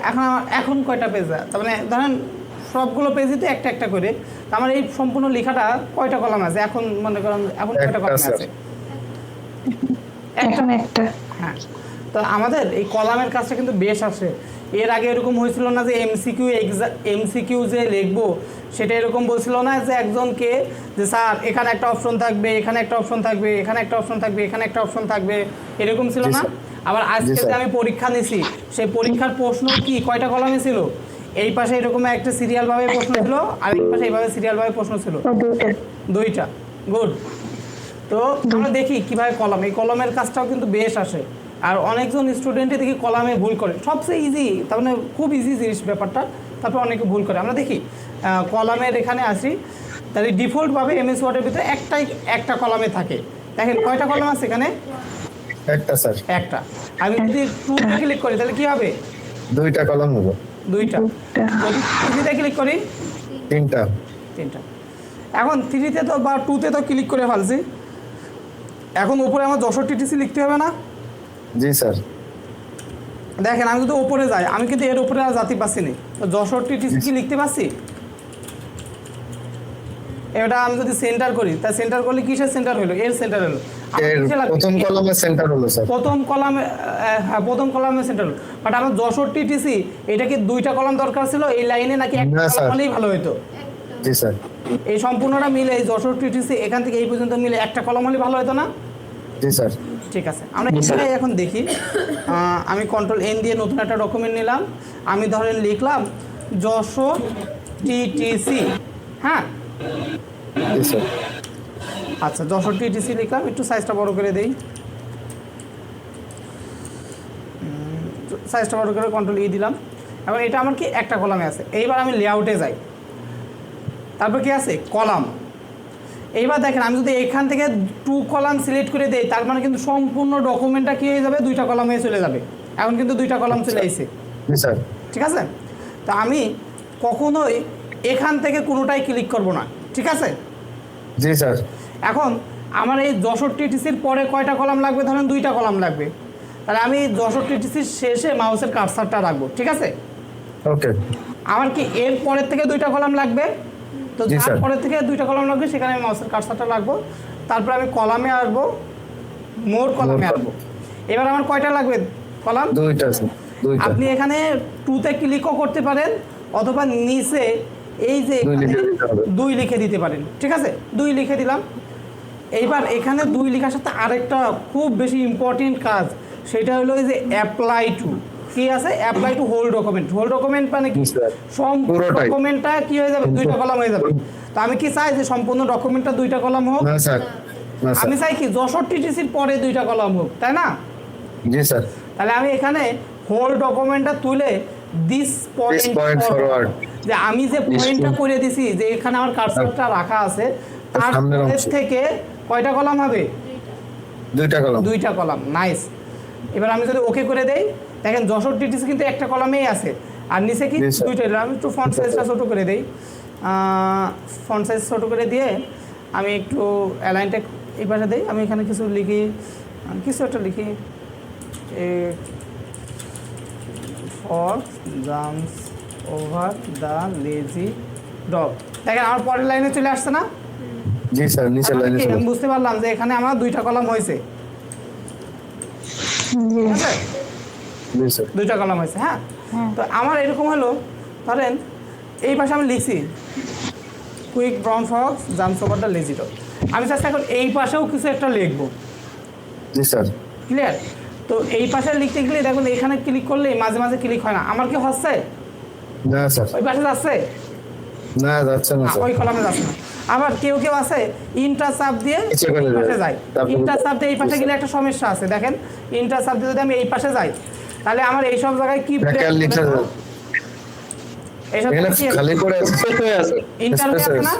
এখন কয়টা পেজ? তার মানে ধরেন সবগুলো পেজই তো একটা একটা করে, তো আমার এই সম্পূর্ণ লেখাটা কয়টা কলাম আছে এখন? মনে করেন এখন কয়টা একটা, কলাম স্যার। আছে? এখন একটা। হ্যাঁ, তো আমাদের এই কলামের কাজটা কিন্তু বেশ আসে। এর আগে এরকম হয়েছিল না যে এমসিকিউ যে লিখবো সেটা এরকম বলছিল না যে একজনকে যে স্যার এখানে একটা অপশন থাকবে, এখানে একটা অপশন থাকবে, এখানে একটা অপশন থাকবে, এখানে একটা অপশন থাকবে, এরকম ছিল জি, না? স্যার। আবার আজকে জি, যে স্যার। আমি পরীক্ষা নিছি সেই পরীক্ষার প্রশ্ন কি কয়টা কলামে ছিল? এই পাশে এরকম একটা সিরিয়ালভাবে প্রশ্ন ছিল, আর এই পাশে এইভাবে সিরিয়ালভাবে প্রশ্ন ছিল, ও দুইটা। দুইটা। গুড। তো আমরা দেখি কিভাবে কলাম, এই কলমের কাজটাও কিন্তু বেশ আসে। আর অনেকজন স্টুডেন্টে দেখি কলামে ভুল করে, সবচেয়ে ইজি, তার মানে খুব ইজি জিনিস ব্যাপারটা, তারপর অনেকে ভুল করে। আমরা দেখি কলামের এখানে আসি, তাহলে ডিফল্টভাবে এমএস ওয়ার্ডের ভিতরে একটা কলামে থাকে। দেখেন কয়টা কলাম আছে এখানে? একটা স্যার। একটা। আমি যদি টুতে ক্লিক করি তাহলে কি হবে? দুইটা কলম হবে। দুইটা। যদি থ্রিতে ক্লিক করি? তিনটা। তিনটা। এখন থ্রিতে তো বা টুতে তো ক্লিক করে ফেলছি, এখন উপরে আমার 64 লিখতে হবে না? জি স্যার। দেখেন আমি যদি ওপরে যাই, আমি কিন্তু এর উপরে আর জাতি পাচ্ছি না, তো 64 কি লিখতে পাচ্ছি? এটা আমি যদি সেন্টার করি, তা সেন্টার করলে কিসের সেন্টার হলো? এর সেন্টার হলো। এর প্রথম কলমের সেন্টার হলো স্যার। প্রথম কলামে, হ্যাঁ প্রথম কলামে সেন্টার হলো। বাট আমার 64 এটা কি দুইটা কলাম দরকার ছিল এই লাইনে, নাকি একটা না, কলাম স্যার। হলেই ভালো হতো? জি স্যার। এই সম্পূর্ণটা মিলে এই 64 এখান থেকে এই পর্যন্ত মিলে একটা কলাম হলে ভালো হতো না? জি স্যার। ঠিক আছে, আমরা এটাই এখন দেখি। আমি কন্ট্রোল এন দিয়ে নতুন একটা ডকুমেন্ট নিলাম, আমি ধরেন লিখলাম যশোর টিটিসি, হ্যাঁ। জি স্যার। আচ্ছা, যশোর টিটিসি লিখলাম, একটু সাইজটা বড় করে দেই, সাইজটা বড় করে কন্ট্রোল ই দিলাম। এখন এটা আমার কি একটা কলামে আছে। এইবার আমি লেআউটে যাই, তারপর কি আছে? কলাম। এইবার দেখেন আমি যদি এখান থেকে 2 কলাম সিলেক্ট করে দেই, তার মানে কিন্তু সম্পূর্ণ ডকুমেন্টটা কি হয়ে যাবে? দুইটা কলাম হয়ে চলে যাবে। এখন কিন্তু দুইটা কলাম চলে আসছে, জি স্যার। ঠিক আছে। তো আমি কখনোই এখান থেকে কোনোটাই ক্লিক করব না, ঠিক আছে। জি স্যার। এখন আমার এই যশোর টিটিসির পরে কয়টা কলাম লাগবে? ধরেন 2টা কলাম লাগবে। তাহলে আমি যশোর টিটিসির শেষে মাউসের কার্সারটা রাখবো, ঠিক আছে? ওকে। আমার কি এর পরের থেকে 2টা কলাম লাগবে? তো জি, যার স্যার। পরের থেকে 2টা কলাম লাগবে সেখানে আমি মাউসের কার্সারটা রাখবো। তারপর আমি কলামে আসবো, মোর কলামে আসবো। এবার আমার কয়টা লাগবে কলাম? 2টা স্যার, 2টা। আপনি এখানে 2তে ক্লিকও করতে পারেন অথবা নিচে এই যে 2 লিখে দিতে হবে। 2 লিখে দিতে পারেন, ঠিক আছে? 2 লিখে দিলাম। এইবার এখানে 2 লেখার সাথে আরেকটা খুব বেশি ইম্পর্টেন্ট কাজ, সেটা হলো এই যে অ্যাপ্লাই টু। কি আছে? Apply to whole document. Whole document মানে কি? জি, স্যার। সম্পূর্ণ পুরোটাই। ডকুমেন্টটা কি হয়ে যাবে? 2টা কলাম হয়ে যাবে। তো আমি কি চাই যে সম্পূর্ণ ডকুমেন্টটা 2টা কলাম হোক? না স্যার, না স্যার। আমি চাই কি যশোর টিটিসির পরে 2টা কলাম হোক, তাই না? জি স্যার। তাহলে আমি এখানে হোল ডকুমেন্টটা তুলে this This point point forward. যে আমি যে পয়েন্টটা করে দিছি যে এখানে আমার কার্সারটা রাখা আছে তার সামনের পরের অংশ। থেকে কয়টা কলাম হবে? 2টা কলম। 2টা কলাম। নাইস। এবার আমি যদি ওকে করে দেই, দেখেন যশোর টিটিসি কিন্তু একটা কলামেই আছে আর নিচে কি জি, স্যার। 2টা। আমি একটু ফন্ট সাইজটা ছোট করে দেই। ফন্ট সাইজ ছোট করে দিয়ে আমি একটু অ্যালাইনটা এই পাশে দেই। আমি এখানে কিছু লিখি, কিছু একটা লিখি, for jumps over the lazy dog. দেখেন আমার পরের লাইনে চলে আসছে না? জি স্যার, নিচে তার মানে লাইনে কি? চলে। আমি বুঝতে পারলাম যে এখানে আমার 2টা কলাম হয়েছে, জি ঠিক আছে? জি স্যার। 2টা কলাম হয়েছে। হ্যাঁ, তো আমার এরকম হলো, ধরেন এই পাশে আমি লিখছি quick brown Fox jumps over the lazy dog. আমি চাচ্ছি এখন এই পাশেও কিছু একটা লিখবো, জি স্যার। ক্লিয়ার? তো এই পাশে লিখতে গেলে দেখুন এখানে ক্লিক করলে মাঝে মাঝে ক্লিক হয় না। আমার কি হচ্ছে? না স্যার, ওই পাশে যাচ্ছে না যাচ্ছে না না, স্যার। ওই কলামে যাচ্ছে না। আবার কেউ কেউ আছে ইন্টার চাপ দিয়ে নিচে করে এই পাশে যায়। যায়। তারপরে- ইন্টার চাপ দিয়ে এই পাশে গেলে একটা সমস্যা আছে। দেখেন ইন্টার চাপ দিয়ে যদি আমি এই পাশে যাই তাহলে আমার এই সব জায়গায় কি ব্যাকার লিখে যায়। এইসব এখানে খালি করে আছে। ইন্টার space আছে না?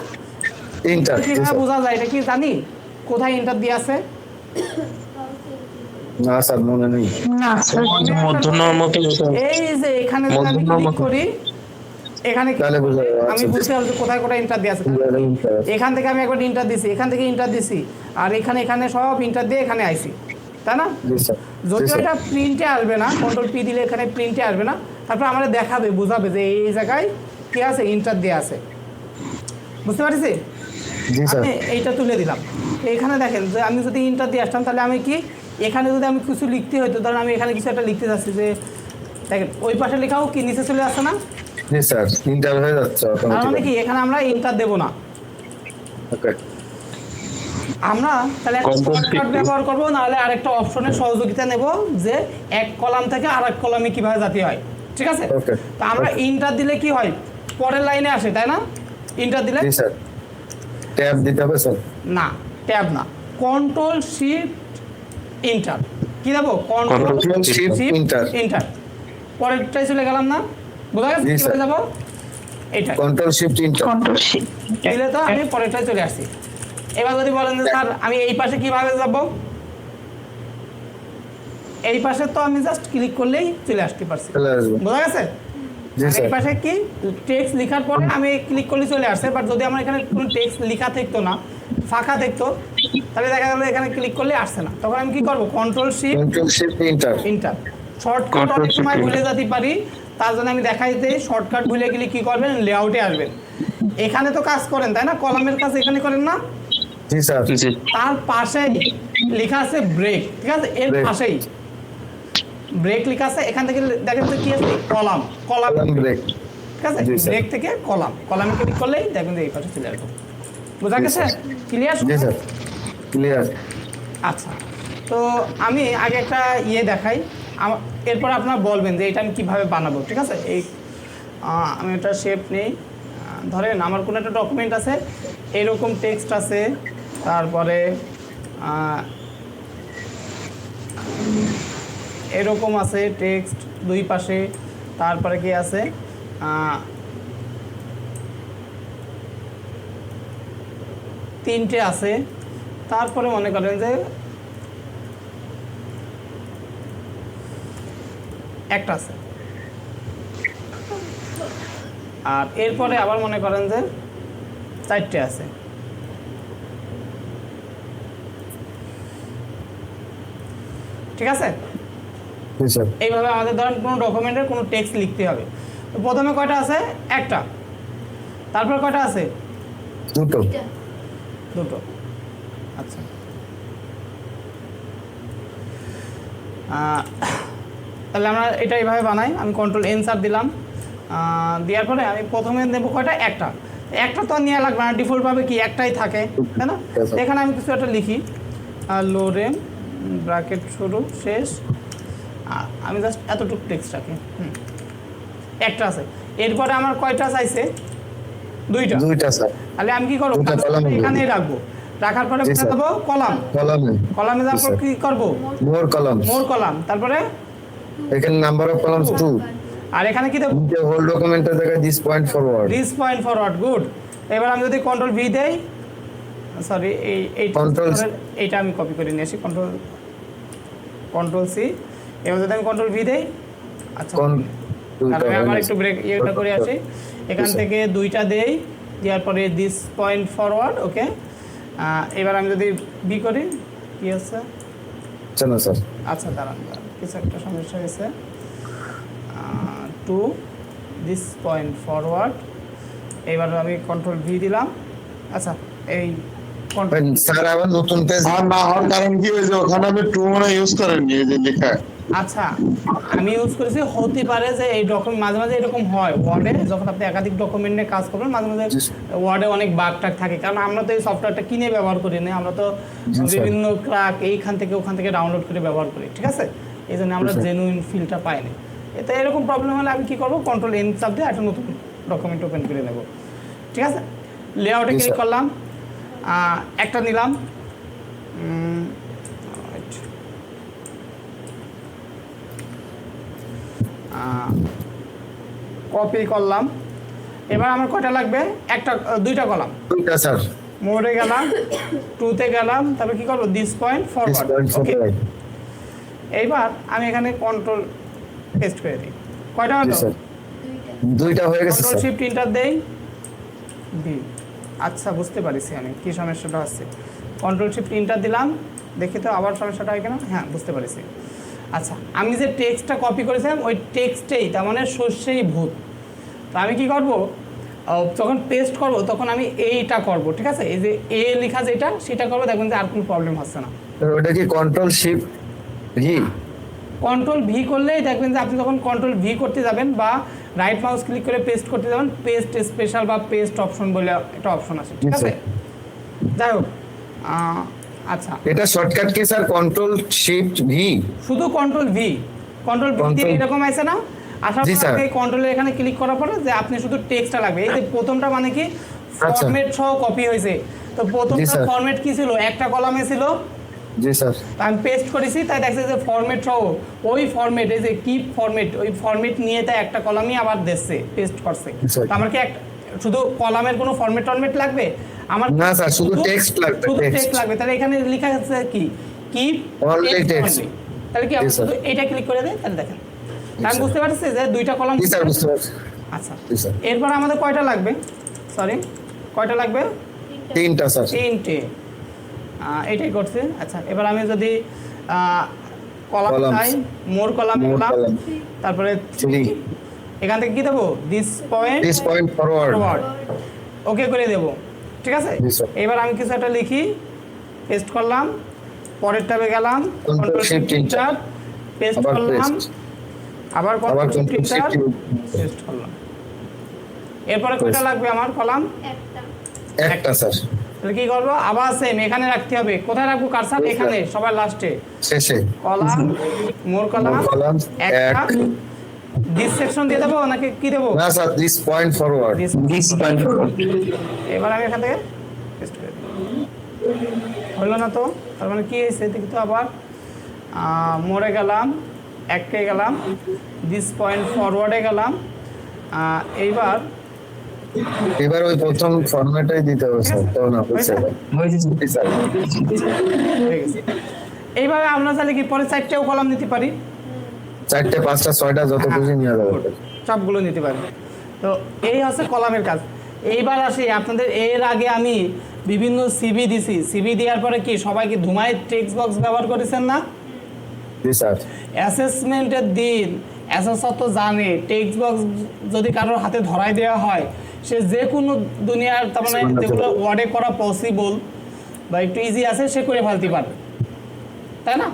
ইন্টার। জি কিভাবে স্যার। বোঝা যায় এটা কি জানি? কোথায় ইন্টার দিয়ে আছে? না স্যার, মনে নেই। না স্যার, মধ্যনার মতো এই যে এখানে যদি আমি মধ্যম ক্লিক করি, এখানে কি- তাহলে বোঝা যাবে। আমি আচ্ছা, বুঝতে পারছি কোথায় কোথায় ইন্টার দিয়ে আছে। এখান থেকে আমি একবার ইন্টার দিছি, এখান থেকে ইন্টার দিছি, আর এখানে সব ইন্টার দিয়ে এখানে আইছি, তাই না? জি স্যার। জি যদিও স্যার। এটা প্রিন্টে আসবে না, কন্ট্রোল পি দিলে এখানে প্রিন্টে আসবে না, তারপর আমাদের দেখাবে, বোঝাবে যে এই জায়গায় কি আছে, ইন্টার দিয়ে আছে। বুঝতে পারছি? জি স্যার। আমি এইটা তুলে দিলাম। তো এখানে দেখেন যে আমি যদি ইন্টার দিয়ে আসতাম তাহলে আমি কি এখানে যদি আমি কিছু লিখতে হতো, ধরেন আমি এখানে কিছু একটা লিখতে যাচ্ছি, যে দেখেন ওই পাশে লেখাও কি নিচে চলে আসছে না? জি স্যার, ইন্টার হয়ে যাচ্ছে তার মানে অটোমেটিক। কি এখানে আমরা ইন্টার দেবো না। ওকে। আমরা তাহলে একটা Control শর্টকাট P- ব্যবহার করবো, নাহলে আরেকটা অপশনের সহযোগিতা নেব যে এক কলাম থেকে আরেক কলামে কিভাবে জাতি হয়, ঠিক আছে? Okay. তো আমরা ইন্টার দিলে কি হয়, পরের লাইনে আসে, তাই না? ইন্টার দিলে জি স্যার। ট্যাব দিতে হবে স্যার। না, ট্যাব না, কন্ট্রোল শিফট ইন্টার। কি দেবো? Control Control Shift Enter। Enter. পরেরটাই চলে গেলাম না? বোঝা গেছে জি, কিভাবে স্যার। যাবো? এইটা control shift enter. Control sheet. দিলে তো আমি পরেরটাই চলে আসছি। এবার যদি বলেন যে স্যার আমি এই পাশে কিভাবে যাব, এই পাশে তো আমি জাস্ট ক্লিক করলেই চলে আসতে পারছি। চলে আসবে। বোঝা গেছে? জি আর এই স্যার। পাশে কি টেক্সট লেখার পরে আমি ক্লিক করলে চলে আসছে, বাট যদি আমার এখানে কোনো টেক্সট লেখা থাকতো না, ফাঁকা থাকতো, তাহলে দেখা গেল এখানে ক্লিক করলে আসছে না। তখন আমি কি করবো? Control shift control shift inter. Inter. Shortcut Control অনেক সময় shift ভুলে যেতে পারি, তার জন্য আমি দেখাই দিই। শর্টকাট ভুলে গেলে কি করবেন? লেআউটে আসবেন। এখানে তো কাজ করেন, তাই না? কলামের কাজ এখানে করেন না? জি স্যার। জি তার পাশেই লেখা আছে ব্রেক, ঠিক আছে? এর Break। পাশেই ব্রেক লেখা আছে। এখান থেকে দেখেন তো কি আছে? কলাম। Column, column break. ঠিক আছে? জি, স্যার। ব্রেক থেকে কলাম, কলামে ক্লিক করলেই দেখবেন যে এই পাশে চলে আসবে। বোঝা জি, গেছে? স্যার। ক্লিয়ার? জি স্যার, ক্লিয়ার। আচ্ছা, তো আমি আগে একটা দেখাই, এরপর আপনারা বলবেন যে এটা আমি কিভাবে বানাবো, ঠিক আছে? এই আমি একটা শেপ নেই। ধরেন আমার কোনো একটা ডকুমেন্ট আছে, এরকম টেক্সট আছে, তারপরে এরকম আছে টেক্সট দুই পাশে, তারপরে কি আছে, তিনটে আছে, তারপরে মনে করেন যে একটা আছে, আর এরপরে আবার মনে করেন যে চারটে আছে। ঠিক আছে? জি স্যার। এইভাবে আমাদের ধরেন কোনো ডকুমেন্টের কোনো টেক্সট লিখতে হবে। তো প্রথমে কয়টা আছে? একটা। তারপর কয়টা আছে? দুটো। দুটো। আচ্ছা, তাহলে আমরা এটা এইভাবে বানাই। আমি কন্ট্রোল এনসার দিলাম, দেওয়ার পরে আমি প্রথমে নেব কয়টা? একটা। একটা তো আর নেওয়া লাগবে না, ডিফল্টভাবে কি একটাই থাকে, তাই না? এখানে আমি কিছু একটা লিখি, লোরেম ব্র্যাকেট শুরু শেষ, আমি জাস্ট এতটুকু টেক্সট রাখি। একটা আছে। এরপরে আমার কয়টা চাইছে? দুইটা। দুইটা স্যার। তাহলে আমি কি করবো? দুইটা কলাম এখানেই রাখবো, রাখার পরে জি, স্যার। দেবো কলাম। কলামে। কলামে যাওয়ার পর কি করবো? মোর কলামস। মোর কলাম। তারপরে এখানে নাম্বার অফ কলামস 2। আর এখানে কি দেবো? যে হোল ডকুমেন্টে দেখা this point forward. This point forward. Good. এবার আমি যদি কন্ট্রোল ভি দেই, সরি এইটা আমি কপি করে নিয়ে আসি, কন্ট্রোল সি। এবার যদি আমি কন্ট্রোল ভি দেই, আচ্ছা আমি আবার একটু ব্রেক ইয়েটা করে আসি, এখান থেকে দুইটা দেই, দেওয়ার পরে দিস পয়েন্ট ফরওয়ার্ড। ওকে, এবার আমি যদি বি করি কি আছে? চলো স্যার। আচ্ছা দাঁড়ান, কিছু একটা সমস্যা হয়েছে। To this point forward. এবার আমি কন্ট্রোল ভি দিলাম। আচ্ছা, এই স্যার আবার নতুন পেজ আর না হওয়ার কারণ কি হয়েছে? ওখানে আমি টু মানে ইউজ করেননি, এই যে লেখা। আচ্ছা, আমি ইউজ করেছি, হতে পারে যে এই ডকুমেন্ট মাঝে মাঝে এরকম হয় ওয়ার্ডে, যখন আপনি একাধিক ডকুমেন্ট নিয়ে কাজ করবেন মাঝে মাঝে ওয়ার্ডে অনেক বাগ টাগ থাকে, কারণ আমরা তো এই সফটওয়্যারটা কিনে ব্যবহার করি না, আমরা তো বিভিন্ন ক্রাক এইখান থেকে ওখান থেকে ডাউনলোড করে ব্যবহার করি, ঠিক আছে? এই জন্য আমরা জেনুইন ফিলটা পাইনি। এতে এরকম প্রবলেম হলে আমি কি করবো? কন্ট্রোল এন চাপ দিয়ে একটা নতুন ডকুমেন্ট ওপেন করে নেব, ঠিক আছে? লেআউটে ক্লিক করলাম, একটা নিলাম, কপি করলাম। এবার আমার কয়টা লাগবে? দুইটা কলাম। দুইটা স্যার। মোড়ে গেলাম, টুতে গেলাম, তারপর কি করবো? This point forward. ওকে, এইবার আমি এখানে কন্ট্রোল পেস্ট করে দিই। কয়টা হলো? দুইটা হয়ে গেছে কন্ট্রোল স্যার। শিফট এন্টার দেই, বি। আচ্ছা, বুঝতে পারছি আমি কি সমস্যাটা হচ্ছে। কন্ট্রোল শিফট এন্টার দিলাম, দেখি তো আবার সমস্যাটা হয় কিনা। হ্যাঁ, বুঝতে পারছি। আচ্ছা, আমি যে টেক্সটটা কপি করেছিলাম ওই টেক্সটেই, তার মানে শস্যেই ভূত। তো আমি কি করব? যখন পেস্ট করব তখন আমি এইটা করব, ঠিক আছে? এই যে এ লেখা যেটা সেটা করবো, দেখবেন যে আর কোনো প্রবলেম হচ্ছে না। ওটা কি control shift V? Control V করলেই দেখবেন যে আপনি যখন কন্ট্রোল ভি করতে যাবেন বা রাইট মাউস ক্লিক করে পেস্ট করতে যাবেন, পেস্ট স্পেশাল বা পেস্ট অপশন বলে একটা অপশন আছে, ঠিক আছে? যাই হোক, আচ্ছা, এটা shortcut key sir? Control shift V? শুধু কন্ট্রোল ভি। কন্ট্রোল ভি দিয়ে এরকম আছে না? আসার পর আপনি কন্ট্রোলের এখানে ক্লিক করার পরে যে আপনি শুধু টেক্সটটা লাগবে। এই যে প্রথমটা মানে কি ফরম্যাট সহ কপি হয়েছে। তো প্রথমটা ফরম্যাট কি ছিল? একটা কলামে ছিল। জি স্যার। আমি পেস্ট করেছি, তাই দেখছে যে ফরম্যাট সহ ওই ফরম্যাট, এই যে কিপ ফরম্যাট, ওই ফরম্যাট নিয়ে তাই একটা কলামই আবার দিচ্ছে, পেস্ট করছে। তো আমার কি শুধু কলামের কোনো ফরম্যাট লাগবে? আমার না স্যার, শুধু টেক্সট লাগবে। শুধু টেক্সট লাগবে। তাহলে এখানে লেখা আছে কি? Keep only text. তাহলে কি আপনি শুধু এটা ক্লিক করে দেন, তাহলে দেখেন। আমি বুঝতে পারছি যে দুইটা কলাম। জি স্যার, বুঝতে পারছি। আচ্ছা, এরপর আমাদের কয়টা লাগবে? সরি, কয়টা লাগবে? তিনটা স্যার। তিনটে। এটাই করছে। আচ্ছা, এবার আমি যদি কলাম চাই, মোর কলাম গেলাম, তারপরে এখান থেকে কি দেবো? This point forward. ওকে করে দেবো, ঠিক আছে? এবার আমি কিছু একটা লিখি, পেস্ট করলাম, পরের ট্যাবে গেলাম, কন্ট্রোল শিফট এন্টার, পেস্ট করলাম, আবার কন্ট্রোল শিফট এন্টার, পেস্ট করলাম। এরপরে কয়টা লাগবে আমার কলাম? একটা স্যার। তাহলে কি করবো? আবার সেম এখানে রাখতে হবে। কোথায় রাখবো কারসার? এখানে, সবার লাস্টে শেষে। কলাম, মোর কলাম, একটা। দিস সেকশন দিয়ে দেবো নাকি কি দেবো? না sir, this point forward. This point forward. এবার আমি এখান থেকে পেস্ট করে দিই। হলো না তো? তার মানে কি হয়েছে দেখি তো। আবার মোড়ে গেলাম, এককে গেলাম, দিস পয়েন্ট ফরওয়ার্ডে গেলাম। এবার ওই প্রথম ফরম্যাটটাই দিতে হবে স্যার। তো না বুঝছে স্যার। এইভাবে আমরা চাইলে কি পরে 4টেও কলাম নিতে পারি, 4টে 5টা 6টা যত খুশি নিয়ে যাবে, সবগুলো নিতে পারি। তো এই হচ্ছে কলামের কাজ। এইবার আসি আপনাদের, এর আগে আমি বিভিন্ন সিভি দিছি। সিভি দেওয়ার পরে কি সবাই কি ধুমায় টেক্সট বক্স ব্যবহার করেছেন না? জি স্যার। অ্যাসেসমেন্টের দিন অ্যাসেসর তো জানে টেক্সট বক্স যদি কারোর হাতে ধরাই দেওয়া হয়, সে যে কোনো দুনিয়ার তার মানে যেগুলো ওয়ার্ডে করা পসিবল বা একটু ইজি আছে সে করে ফেলতে পারবে, তাই না?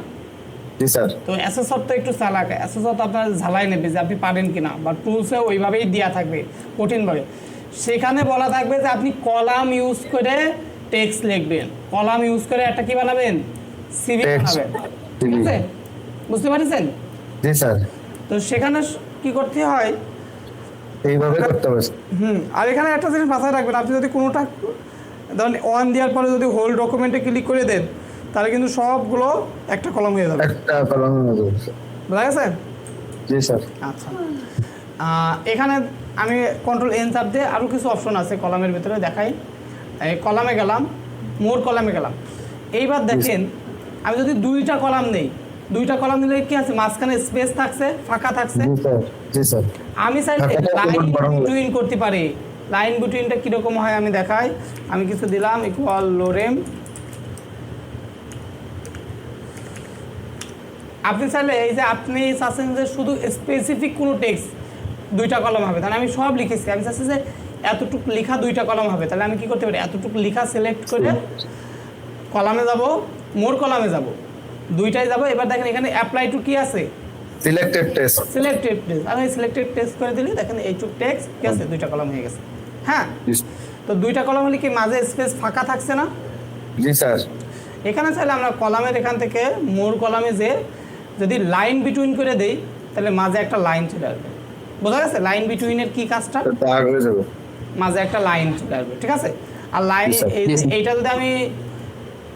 জি স্যার। তো অ্যাসেসর তো একটু চালাক, অ্যাসেসর তো আপনার ঝালাই নেবে যে আপনি পারেন কিনা, বা টুলসে ওইভাবেই দেওয়া থাকবে কঠিনভাবে। সেখানে বলা থাকবে যে আপনি কলাম ইউজ করে টেক্সট লিখবেন, কলাম ইউজ করে একটা কি বানাবেন, সিভি বানাবেন, ঠিক আছে? বুঝতে পারছেন? জি স্যার। তো সেখানে কি করতে হয়, এইভাবে করতে হবে। আর এখানে একটা জিনিস মাথায় রাখবেন, আপনি যদি কোনোটা ধরেন ওয়ান দেওয়ার পরে যদি হোল ডকুমেন্টে ক্লিক করে দেন তাহলে কিন্তু সবগুলো একটা কলম হয়ে যাবে, একটা কলম বুঝা গেছে? জি স্যার। আচ্ছা, এখানে আমি কন্ট্রোল এন চাপ দিয়ে আরও কিছু অপশন আছে কলামের ভিতরে দেখাই। এই কলামে গেলাম, মোর কলামে গেলাম। এইবার দেখেন আমি যদি দুইটা কলাম নেই, দুইটা কলাম নিলে কি আছে, মাঝখানে স্পেস থাকছে, ফাঁকা থাকছে। জি স্যার। জি স্যার। আমি চাইলে ফাঁকাটা লাইন একটু বড় হবে। বিটুইন করতে পারি। লাইন বিটুইনটা কীরকম হয় আমি দেখাই। আমি কিছু দিলাম ইকুয়াল লোরেম। আপনি চাইলে এই যে আপনি চাচ্ছেন যে শুধু স্পেসিফিক কোনো টেক্সট দুইটা কলম হবে, তাহলে আমি সব লিখেছি, আমি চাচ্ছি যে এতটুকু লেখা দুইটা কলম হবে, তাহলে আমি কি করতে পারি, এতটুকু লেখা সিলেক্ট করে কলামে যাব, মোর কলামে যাব, দুইটাই যাব। এবার দেখেন এখানে অ্যাপ্লাই টু কি আছে, সিলেক্টেড টেক্সট। Selected text. আমি সিলেক্টেড টেক্সট করে দিলে দেখেন এইটুকু টেক্সট কি আছে, দুইটা কলম হয়ে গেছে। হ্যাঁ, তো দুইটা কলম হলে কি মাঝে স্পেস ফাঁকা থাকছে না? জি স্যার। এখানে চাইলে আমরা কলামের এখান থেকে মোর কলামে যে যদি লাইন বিটুইন করে দেই তাহলে মাঝে একটা লাইন চলে আসবে, বোঝা গেছে? লাইন বিটুইনের কি কাজটা, দাগ হয়ে যাবে, মাঝে একটা লাইন চলে আসবে, ঠিক আছে? আর লাইন এইটা যদি আমি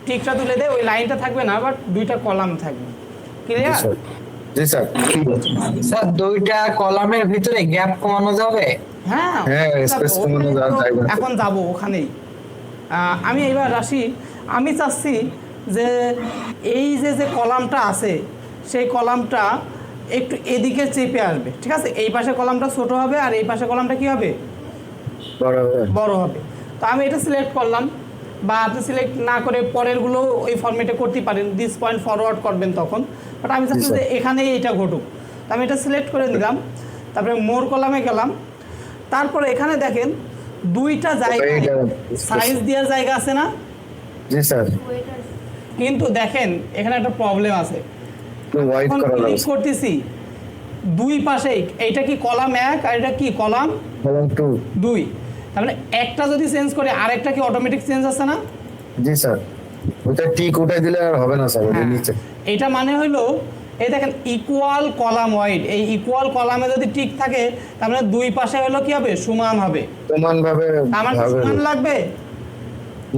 টিকটা তুলে দেই ওই লাইনটা থাকবে না, বাট দুইটা কলাম থাকবে। ক্লিয়ার? জি স্যার। স্যার দুইটা কলামের ভিতরে গ্যাপ কমানো যাবে? হ্যাঁ, হ্যাঁ, space কমানো যায় না। এখন যাব ওখানেই। আমি এইবার আসি, আমি চাচ্ছি যে এই যে যে কলামটা আছে সেই কলামটা একটু এদিকে চেপে আসবে, ঠিক আছে? এই পাশে কলামটা ছোট হবে আর এই পাশে কলামটা কি হবে, বড় হবে। বড় হবে। তো আমি এটা সিলেক্ট করলাম, বা আপনি সিলেক্ট না করে পরেরগুলো ওই ফরম্যাটে করতে পারেন, দিস পয়েন্ট ফরওয়ার্ড করবেন তখন। বাট আমি চাচ্ছি যে এখানেই এটা ঘটুক, তো আমি এটা সিলেক্ট করে নিলাম। তারপরে মোর কলামে গেলাম। তারপরে এখানে দেখেন দুইটা জায়গায় সাইজ দেওয়ার জায়গা আছে না? জি স্যার। কিন্তু দেখেন এখানে একটা প্রবলেম আছে, হোয়াইট এখন করা ক্লিক লাগবে। করতেছি দুই পাশেই, এইটা কি কলাম 1 আর এটা কি কলাম কলম 2। 2, তার মানে একটা যদি চেঞ্জ করে আরেকটা কি অটোমেটিক চেঞ্জ আছে না? জি স্যার। ওটা টিক উঠাই দিলে আর হবে না স্যার, ওটা হ্যাঁ। নিচে। এটা মানে হলো এই দেখেন ইকুয়াল কলাম ওয়াইড, এই ইকুয়াল কলামে যদি টিক থাকে তার মানে দুই পাশে হলো কি হবে, সমান হবে। সমান ভাবে আমার ভাবে সমান লাগবে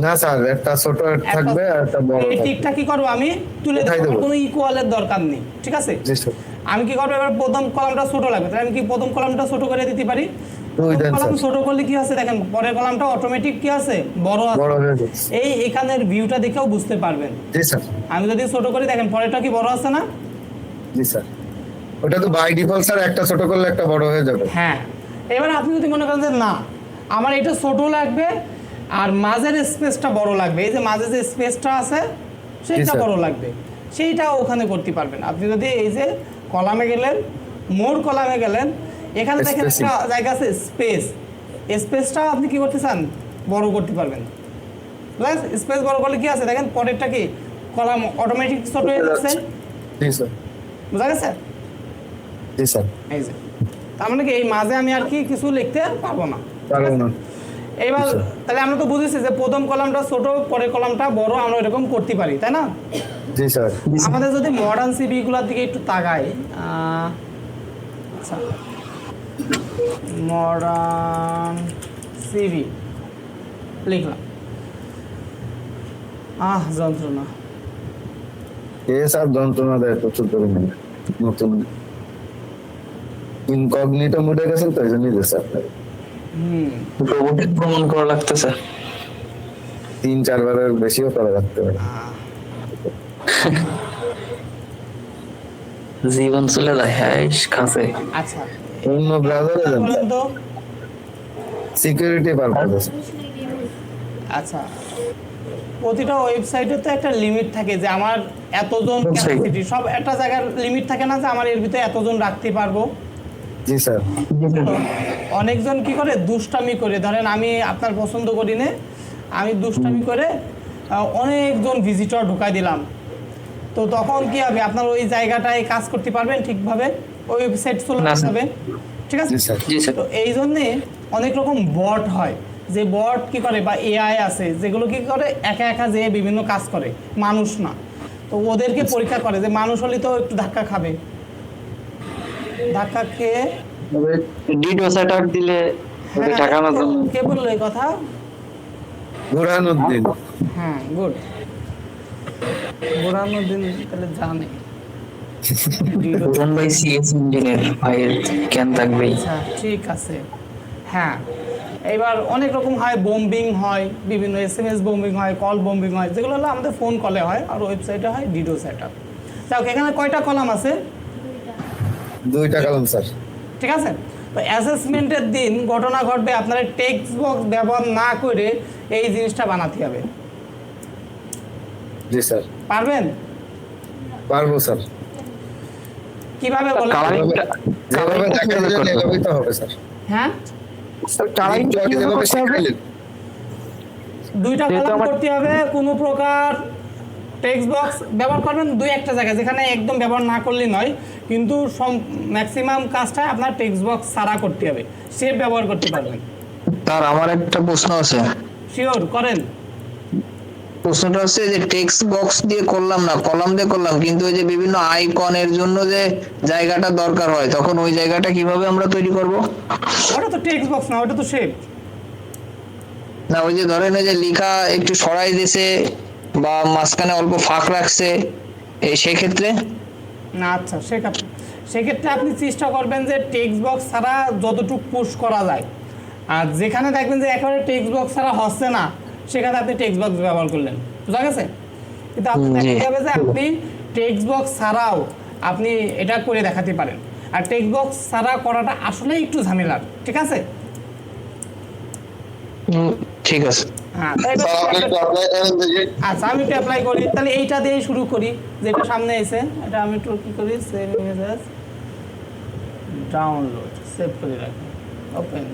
না স্যার, একটা ছোট থাকবে আর একটা বড় এই থাকবে। টিকটা কি করবো আমি তুলে উঠাই দেবো, দেবো। কোনো ইকুয়ালের দরকার নেই, ঠিক আছে? জি স্যার। আমি কি করবো, এবার প্রথম কলামটা ছোট লাগবে, তাহলে আমি কি প্রথম কলামটা ছোট করে দিতে পারি। দুই দেন কলাম স্যার। ছোট করলে কি আছে দেখেন পরের কলামটা অটোমেটিক কি আছে, বড় আছে। বড় হয়ে যাচ্ছে। এই এখানের ভিউটা দেখেও বুঝতে পারবেন। জি স্যার। আমি যদি ছোট করি দেখেন পরেরটা কি বড় আছে না? জি স্যার। ওটা তো বাই ডিফল্ট স্যার, একটা ছোট করলে একটা বড় হয়ে যাবে। হ্যাঁ, এবার আপনি যদি মনে করেন যে না আমার এটা ছোট লাগবে আর মাঝের স্পেসটা বড় লাগবে, এই যে মাঝে যে স্পেসটা আছে সেইটা স্যার। বড় লাগবে, সেইটা ওখানে করতে পারবেন। আপনি যদি এই যে কলামে গেলেন, মোর কলামে গেলেন, এখানে দেখেন Spacing। একটা জায়গা আছে স্পেস, স্পেসটাও আপনি কি করতে চান, বড় করতে পারবেন। প্লাস স্পেস বড় করলে কি আছে দেখেন পরেরটা কি কলাম অটোমেটিক ছোট হয়ে যাচ্ছে, জি স্যার। বুঝা গেছে? জি স্যার। এই যে তার মানে কি এই মাঝে আমি আর কি কিছু লিখতে পারবো না। পারবো না। এবার তাহলে আমরা তো বুঝেছি যে প্রথম কলামটা ছোট পরের কলামটা বড়, আমরা এরকম করতে পারি, তাই না? জি স্যার। আমাদের যদি মডার্ন সিভি গুলোর দিকে একটু তাকাই, আচ্ছা মডার্ন সিভি লিখলাম, যন্ত্রণা। এ স্যার যন্ত্রণা দেয় প্রচুর পরিমাণে। নতুন ইনকগনিটো মোডে গেছেন তো এই জন্যই দিয়েছে আপনার। রোবটিক ভ্রমণ করা লাগতেছে। 3-4 বারের বেশিও করা রাখতে পারে। জীবন চলে যায় হ্যাশ খাসে। আচ্ছা অন্য ব্রাউজারে যান, বলেন তো, সিকিউরিটি পারপাস। আচ্ছা, প্রতিটা ওয়েবসাইটে তো একটা লিমিট থাকে যে আমার এতজন ক্যাপাসিটি, সব একটা জায়গার লিমিট থাকে না যে আমার এর ভিতরে এতজন রাখতে পারবো। জি স্যার। তো অনেকজন কি করে দুষ্টামি করে, ধরেন আমি আপনার পছন্দ করি না, আমি দুষ্টামি করে অনেকজন ভিজিটর ঢুকাই দিলাম, তো তখন কি হবে, আপনার ওই জায়গাটায় কাজ করতে পারবেন ঠিকভাবে, ওই ওয়েবসাইট চলে যাবে, ঠিক আছে? জি স্যার। জি স্যার। তো এই জন্যে অনেক রকম বট হয়, যে বট কি করে বা এআই আছে যেগুলো কি করে একা একা যেয়ে বিভিন্ন কাজ করে, মানুষ না। তো ওদেরকে পরীক্ষা করে যে মানুষ হলে তো একটু ধাক্কা খাবে, ধাক্কা খেয়ে ডিডোস অ্যাটাক দিলে ওদের ঠেকানোর জন্য। কে বললো এই কথা? বুরহানুদ্দিন। হ্যাঁ, গুড। বুরহানুদ্দিন তাহলে জানে। প্রথম ভাই সিএস ইঞ্জিনিয়ার, ভাইয়ের জ্ঞান থাকবেই। আচ্ছা, ঠিক আছে। হ্যাঁ, এবার অনেক রকম হয়, বোম্বিং হয়, বিভিন্ন SMS বোম্বিং হয়, কল বোম্বিং হয়, যেগুলো হলো আমাদের ফোন কলে হয়, আর ওয়েবসাইটে হয় ডিডোস অ্যাটাক। যাই হোক, এখানে কয়টা কলাম আছে? 2টা কলাম স্যার। ঠিক আছে। তো অ্যাসেসমেন্টের দিন ঘটনা ঘটবে, আপনারা টেক্সট বক্স ব্যবহার না করে এই জিনিসটা বানাতে হবে। জি স্যার। পারবেন? পারবো স্যার। কিভাবে বলেন? যেভাবে দেখালেন এভাবেই তো হবে স্যার। হ্যাঁ, একটু আগে যেভাবে শেখালেন। 2টা কলাম করতে হবে, কোনো প্রকার টেক্সট বক্স ব্যবহার করবেন 2-1টা জায়গায়, যেখানে একদম ব্যবহার না করলে নয়, কিন্তু ম্যাক্সিমাম কাজটা আপনার টেক্সট বক্স ছাড়া করতে হবে, সে ব্যবহার করতে পারবেন। তার আমার একটা প্রশ্ন আছে। শিওর করেন। প্রশ্নটা হচ্ছে যে টেক্সট বক্স দিয়ে করলাম না, কলাম দিয়ে করলাম, কিন্তু ওই যে বিভিন্ন আইকনের জন্য যে জায়গাটা দরকার হয়, তখন ওই জায়গাটা কিভাবে আমরা তৈরি করব? ওটা তো টেক্সট বক্স না, ওটা তো শেপ। না, ওই যে ধরেন ওই যে লেখা একটু সরাই দিছে বা মাঝখানে অল্প ফাঁক রাখছে, এই সেক্ষেত্রে না, আচ্ছা, সেক্ষেত্রে আপনি চেষ্টা করবেন যে টেক্সট বক্স ছাড়া যতটুকু পুশ করা যায়, আর যেখানে দেখবেন যে একেবারে টেক্সট বক্স ছাড়া হচ্ছে না, সেখানে আপনি টেক্সট বক্স ব্যবহার করলেন, বুঝা গেছে? কিন্তু আপনি দেখতে হবে যে আপনি টেক্সট বক্স ছাড়াও আপনি এটা করে দেখাতে পারেন, আর টেক্সট বক্স ছাড়া করাটা আসলেই একটু ঝামেলার, ঠিক আছে? ঠিক আছে। হ্যাঁ, স্যার আপনি একটু অ্যাপ্লাই করেন দেখি। আচ্ছা, আমি একটু অ্যাপ্লাই করি, তাহলে এইটা দিয়ে শুরু করি, যেটা সামনে এসে এটা আমি একটু কি করি, সেভ ইমেজ, ডাউনলোড, সেভ করে রাখি, ওপেন।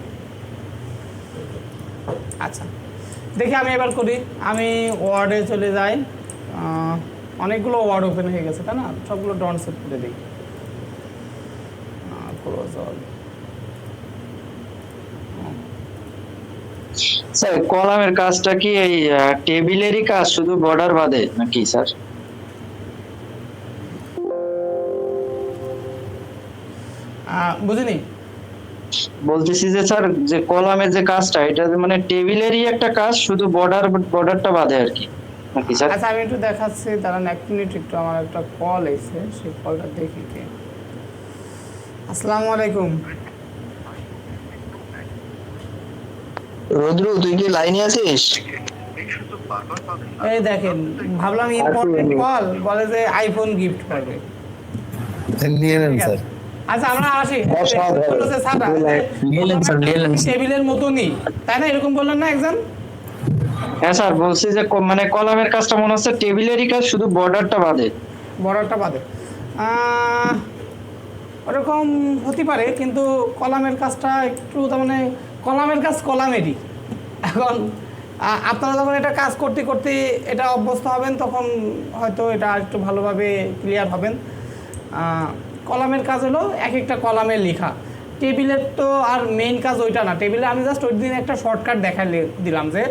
আচ্ছা, দেখি আমি এবার করি, আমি ওয়ার্ডে চলে যাই, অনেকগুলো ওয়ার্ড ওপেন হয়ে গেছে, তাই না? সবগুলো ডন সেভ করে দিই, ক্লোজ অল। স্যার কলামের কাজটা কি এই টেবিলেরই কাজ, শুধু বর্ডার বাদে নাকি স্যার? বুঝিনি। বলতেছি যে স্যার, যে কলামের যে কাজটা, এটা মানে টেবিলেরই একটা কাজ, শুধু বর্ডারটা বাদে আর কি, নাকি স্যার? আচ্ছা, আমি একটু দেখাচ্ছি, দাঁড়ান 1 মিনিট, একটু আমার একটা কল এসে, সেই কলটা দেখি কে। আসসালামু আলাইকুম। রুদ্রু, তুই কি লাইনে আছিস? এই দেখেন, ভাবলাম ইম্পর্টেন্ট কল, বলে যে আইফোন গিফট করবে। নিয়ে নেন স্যার। আচ্ছা, আমরা আসি। টেবিলের মতনই, তাই না? এরকম বললেন না একজন? হ্যাঁ স্যার, বলছি যে মানে কলামের কাজটা মনে হচ্ছে টেবিলেরই কাজ, শুধু বর্ডারটা বাদে। বর্ডারটা বাদে ওরকম হতে পারে, কিন্তু কলামের কাজটা একটু, তার মানে কলামের কাজ কলামেরই। এখন আপনারা যখন এটা কাজ করতে করতে এটা অভ্যস্ত হবেন, তখন হয়তো এটা একটু ভালোভাবে ক্লিয়ার হবেন। কলামের কাজ হলো এক একটা কলামে লেখা, টেবিলের তো আর মেইন কাজ ওইটা না। টেবিলে আমি জাস্ট ওই দিন একটা শর্টকাট দেখা দিলাম যে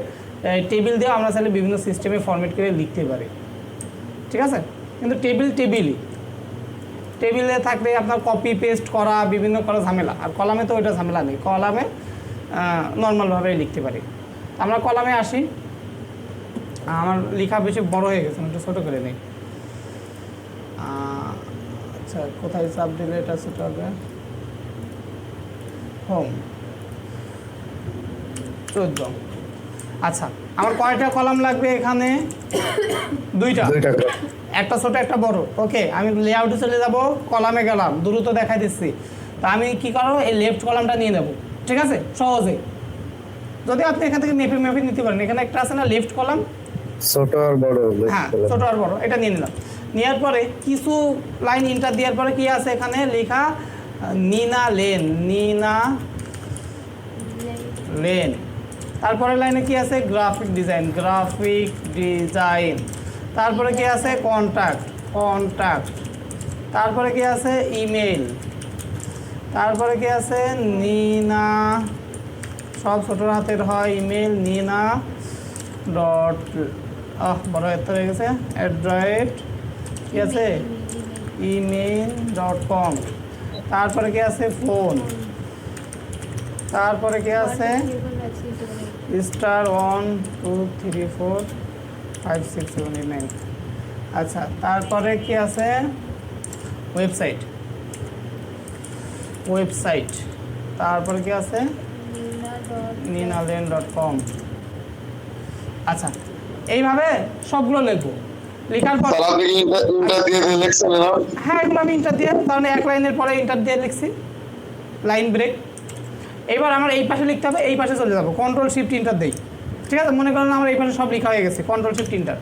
টেবিল দিয়েও আমরা চাইলে বিভিন্ন সিস্টেমে ফরম্যাট করে লিখতে পারি, ঠিক আছে? কিন্তু টেবিলই, টেবিলে থাকলে আপনার কপি পেস্ট করা, বিভিন্ন করা ঝামেলা, আর কলামে তো ওইটা ঝামেলা নেই, কলামে নর্মালভাবেই লিখতে পারি। আমরা কলামে আসি, আমার লেখা বেশি বড় হয়ে গেছে, একটু ছোটো করে নিই। আচ্ছা, কোথায় চাপ দিলে এটা ছোটো হবে? হোম 14। আচ্ছা, আমার কয়টা কলাম লাগবে এখানে? 2টা, একটা ছোট একটা বড়। ওকে, আমি লেআউটে চলে যাব, কলামে গেলাম, দ্রুত দেখাই দিচ্ছি। তো আমি কি করবো, এই লেফট কলামটা নিয়ে নেব, ঠিক আছে? সহজে যদি আপনি এখান থেকে মেপে মেপে নিতে পারেন, এখানে একটা আছে না লেফট কলাম, ছোট আর বড় হ্যাঁ ছোট আর বড়, এটা নিয়ে নিলাম। নেওয়ার পরে কিছু লাইন ইন্টার দেওয়ার পরে কি আছে এখানে লেখা নিনা লেন। তারপরে লাইনে কি আছে গ্রাফিক ডিজাইন। তারপরে কি আছে কন্টাক্ট। তারপরে কি আছে ইমেল। তারপরে কি আছে নিনা, সব ছোট হাতের হয়, ইমেল নিনা ডট বড় হাতে হয়ে গেছে কি আছে email.com। তারপরে কি আছে ফোন। তারপরে কি আছে *123456789। আচ্ছা, তারপরে কি আছে ওয়েবসাইট। তারপরে কি আছে ninalen.com। আচ্ছা, এইভাবে সবগুলো লিখবো। লেখার পর তাহলে আপনি ইন্টার দিয়ে লিখছেন না? হ্যাঁ, এগুলো আমি ইন্টার দিয়ে, তাহলে এক লাইনের পরে ইন্টার দিয়ে লিখছি, লাইন ব্রেক। এবার আমার এই পাশে লিখতে হবে, এই পাশে চলে যাবো, Ctrl+Shift+Enter দেই। ঠিক আছে, মনে করেন আমার এই পাশে সব লেখা হয়ে গেছে, Ctrl+Shift+Enter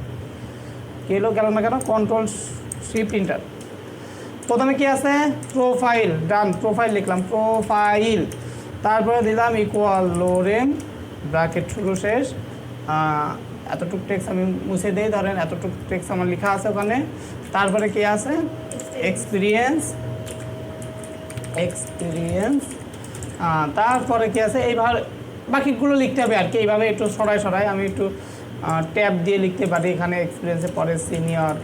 গেল না কেন, Ctrl+Shift+Enter। প্রথমে কি আছে প্রোফাইল, ডান, প্রোফাইল লিখলাম, প্রোফাইল। তারপরে দিলাম ইকুয়াল লোরেন ব্র্যাকেট শুরু শেষ, এতটুকু টেক্সট আমি মুছে দিই, ধরেন এতটুকু টেক্সট আমার লেখা আছে ওখানে। তারপরে কি আছে এক্সপিরিয়েন্স। তারপরে কি আছে এইবার বাকিগুলো লিখতে হবে আর কি, এইভাবে একটু সরাই আমি একটু ট্যাব দিয়ে লিখতে পারি এখানে এক্সপিরিয়েন্সের পরে সিনিয়র।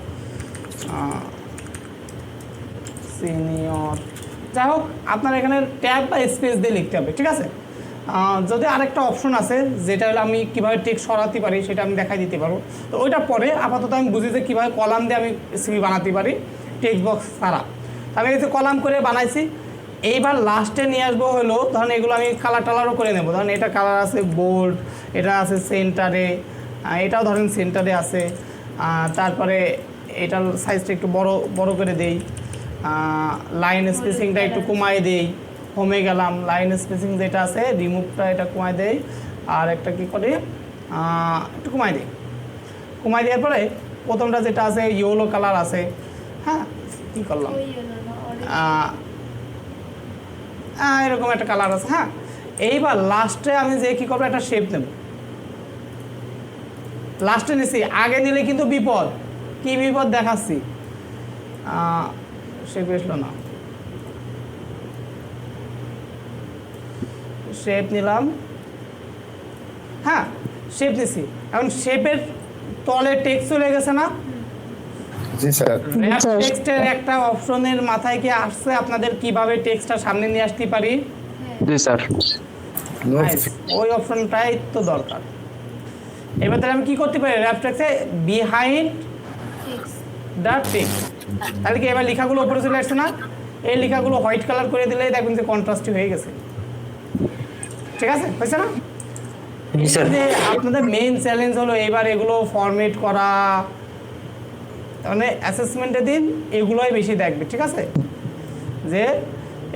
যাই হোক, আপনার এখানে ট্যাব বা স্পেস দিয়ে লিখতে হবে, ঠিক আছে। যদি আরেকটা অপশন আছে যেটা হলো আমি কীভাবে টেক্সট সরাতে পারি সেটা আমি দেখাই দিতে পারবো। তো ওইটা পরে আপাতত আমি বুঝি যে কীভাবে কলাম দিয়ে আমি সিভি বানাতে পারি টেক্সট বক্স ছাড়া। আমি এই যে কলাম করে বানাইছি, এইবার লাস্টে নিয়ে আসবো হলো, ধরেন এগুলো আমি কালারও করে নেবো। ধরেন এটা কালার আছে বোল্ড, এটা আছে সেন্টারে, এটাও ধরেন সেন্টারে আছে। তারপরে এটার সাইজটা একটু বড় করে দেই, লাইন স্পেসিংটা একটু কমায় দেই, হোমে গেলাম, লাইন স্পেসিং যেটা আছে রিমুভটা এটা কমায় দেই, আর একটা কি করে একটু কমায় দেওয়ার পরে প্রথমটা যেটা আছে ইয়েলো কালার আছে, হ্যাঁ কী করলাম এরকম একটা কালার আছে। হ্যাঁ, এইবার লাস্টে আমি যে কী করবো একটা শেপ নেব, লাস্টে নিছি, আগে নিলে কিন্তু বিপদ। কি বিপদ দেখাচ্ছি, শেপ এসলো না, শেপ নিলাম, হ্যাঁ শেপ নিছি। এখন শেপের তলে টেক্সট চলে গেছে না? জি স্যার। র্যাপ টেক্সটের একটা অপশনের মাথায় কি আসছে আপনাদের কিভাবে টেক্সটটা সামনে নিয়ে আসতে পারি? জি স্যার। ওই অপশনটাই তো দরকার। এবার তাহলে আমি কি করতে পারি, র্যাপ টেক্সটে বিহাইন্ড দ্য টেক্সট, তাহলে কি এবার লেখাগুলো উপরে চলে আসছে না? এই লেখাগুলো হোয়াইট কালার করে দিলেই দেখবেন যে কন্ট্রাস্টই হয়ে গেছে। ঠিক আছে, হয়েছে না? যে আপনাদের মেইন চ্যালেঞ্জ হলো এবার এগুলো ফরম্যাট করা, মানে অ্যাসেসমেন্টের দিন এগুলোই বেশি দেখবে, ঠিক আছে, যে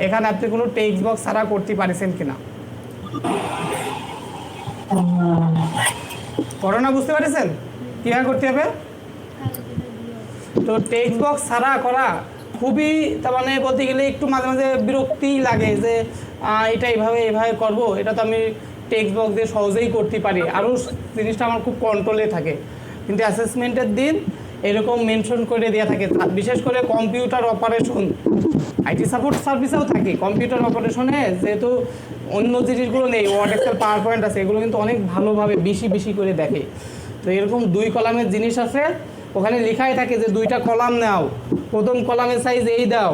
এখানে আপনি কোনো টেক্সট বক্স ছাড়া করতে পারছেন কিনা। করোনা বুঝতে পারছেন কীভাবে করতে হবে? তো টেক্সট বক্স ছাড়া করা খুবই, তার মানে বলতে গেলে একটু মাঝে মাঝে বিরক্তিই লাগে যে এটা এইভাবে করব, এটা তো আমি টেক্সট বক্স দিয়ে সহজেই করতে পারি, আরও জিনিসটা আমার খুব কন্ট্রোলে থাকে। কিন্তু অ্যাসেসমেন্টের দিন এরকম মেনশন করে দেওয়া থাকে, বিশেষ করে কম্পিউটার অপারেশন, আইটি সাপোর্ট সার্ভিসেও থাকে। কম্পিউটার অপারেশনে যেহেতু অন্য জিনিসগুলো নেই, ওয়ার্ড এক্সেল পাওয়ার পয়েন্ট আছে, এগুলো কিন্তু অনেক ভালোভাবে বেশি করে দেখে। তো এরকম 2 কলামের জিনিস আছে, ওখানে লেখাই থাকে যে 2টা কলাম নাও, প্রথম কলামের সাইজ এই দাও,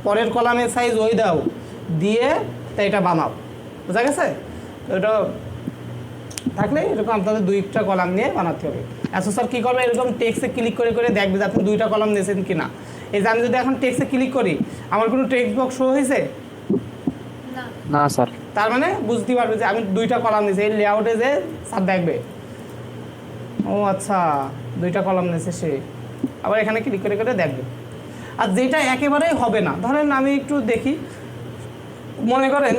পরের কলামের সাইজ ওই দাও, দিয়ে তাই এটা বানাও, বোঝা গেছে? তো এটা থাকলে এরকম আপনাদের 2টা কলাম নিয়ে বানাতে হবে। স্যার কী করবে, এরকম টেক্সটে ক্লিক করে দেখবে যে আপনি 2টা কলাম নিয়েছেন কিনা। এই যে আমি যদি এখন টেক্সটে ক্লিক করি, আমার কোনো টেক্সট বক্স শো হয়েছে না স্যার। তার মানে বুঝতে পারবে যে আমি 2টা কলাম নিয়েছি। এই লেআউটে যে স্যার দেখবে, ও আচ্ছা 2টা কলাম নিয়েছে সে, আবার এখানে ক্লিক করে দেখবে। আর যেটা একেবারেই হবে না, ধরেন আমি একটু দেখি, মনে করেন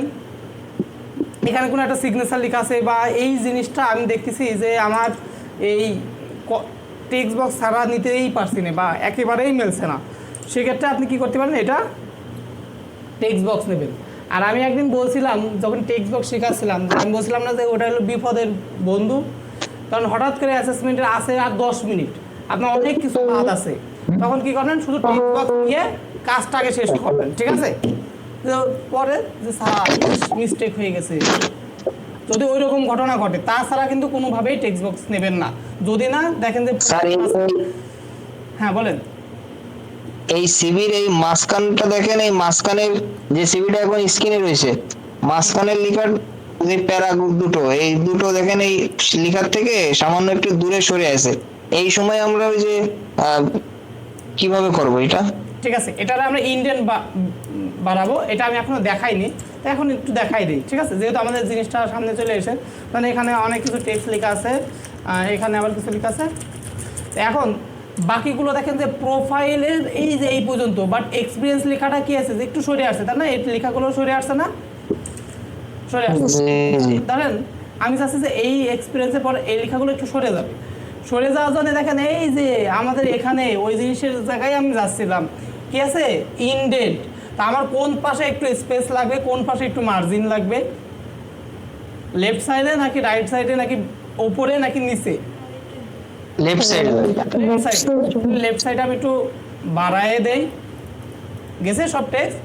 এখানে কোনো একটা সিগনেচার লেখা আছে বা এই জিনিসটা আমি দেখতেছি যে আমার এই টেক্সট বক্স ছাড়া নিতেই পারছি না বা একেবারেই মেলছে না, সেক্ষেত্রে আপনি কি করতে পারেন, এটা টেক্সট বক্স নেবেন। আর আমি একদিন বলছিলাম যখন টেক্সট বক্স শেখাচ্ছিলাম, আমি বলছিলাম না যে ওটা হলো বিপদের বন্ধু, কারণ হঠাৎ করে অ্যাসেসমেন্টের আসে আর 10 মিনিট, আপনার অনেক কিছু কাজ আছে, তখন কি করবেন, শুধু টেক্সট বক্স নিয়ে কাজটা আগে শেষ করবেন, ঠিক আছে? পরে যে মিস্টেক হয়ে গেছে, যদি ওই রকম ঘটনা ঘটে, তাছাড়া কিন্তু কোনোভাবেই টেক্সট বক্স নেবেন না, যদি না দেখেন যে। হ্যাঁ বলেন। এই সিবির এই মাঝখানটা দেখেন, এই মাঝখানের যে সিবিটা এখন স্ক্রিনে রয়েছে, মাঝখানের লেখার যে প্যারা দুটো, এই দুটো দেখেন এই লেখার থেকে সামান্য একটু দূরে সরে আছে। এই সময় আমরা ওই যে কিভাবে করব এটা? ঠিক আছে, এটার আমরা ইন্ডিয়ান বাড়াবো, এটা আমি এখনো দেখাইনি, তো এখন একটু দেখাই দিই, ঠিক আছে? যেহেতু আমাদের জিনিসটা সামনে চলে এসে, মানে এখানে অনেক কিছু টেক্সট লেখা আছে, এখানে আবার কিছু লেখা আছে। এখন বাকিগুলো দেখেন যে প্রোফাইলের এই যে এই পর্যন্ত, বাট এক্সপিরিয়েন্স লেখাটা কি আছে যে একটু সরে আসছে, তাই না? এই লেখাগুলো সরে আসছে না, সরে আসছে। ধরেন আমি চাচ্ছি যে এই এক্সপিরিয়েন্সের পর এই লেখাগুলো একটু সরে যাবে, সরে যাওয়ার জন্য দেখেন এই যে আমাদের এখানে ওই জিনিসের জায়গায় আমি যাচ্ছিলাম, কি আছে, ইনডেন্ট। তা আমার কোন পাশে একটু স্পেস লাগবে, কোন পাশে একটু মার্জিন লাগবে, লেফট সাইডে নাকি রাইট সাইডে নাকি উপরে নাকি নিচে? Left side. লেফট সাইডে আমি একটু বাড়ায় দেই, গেছে সব টেক্সট?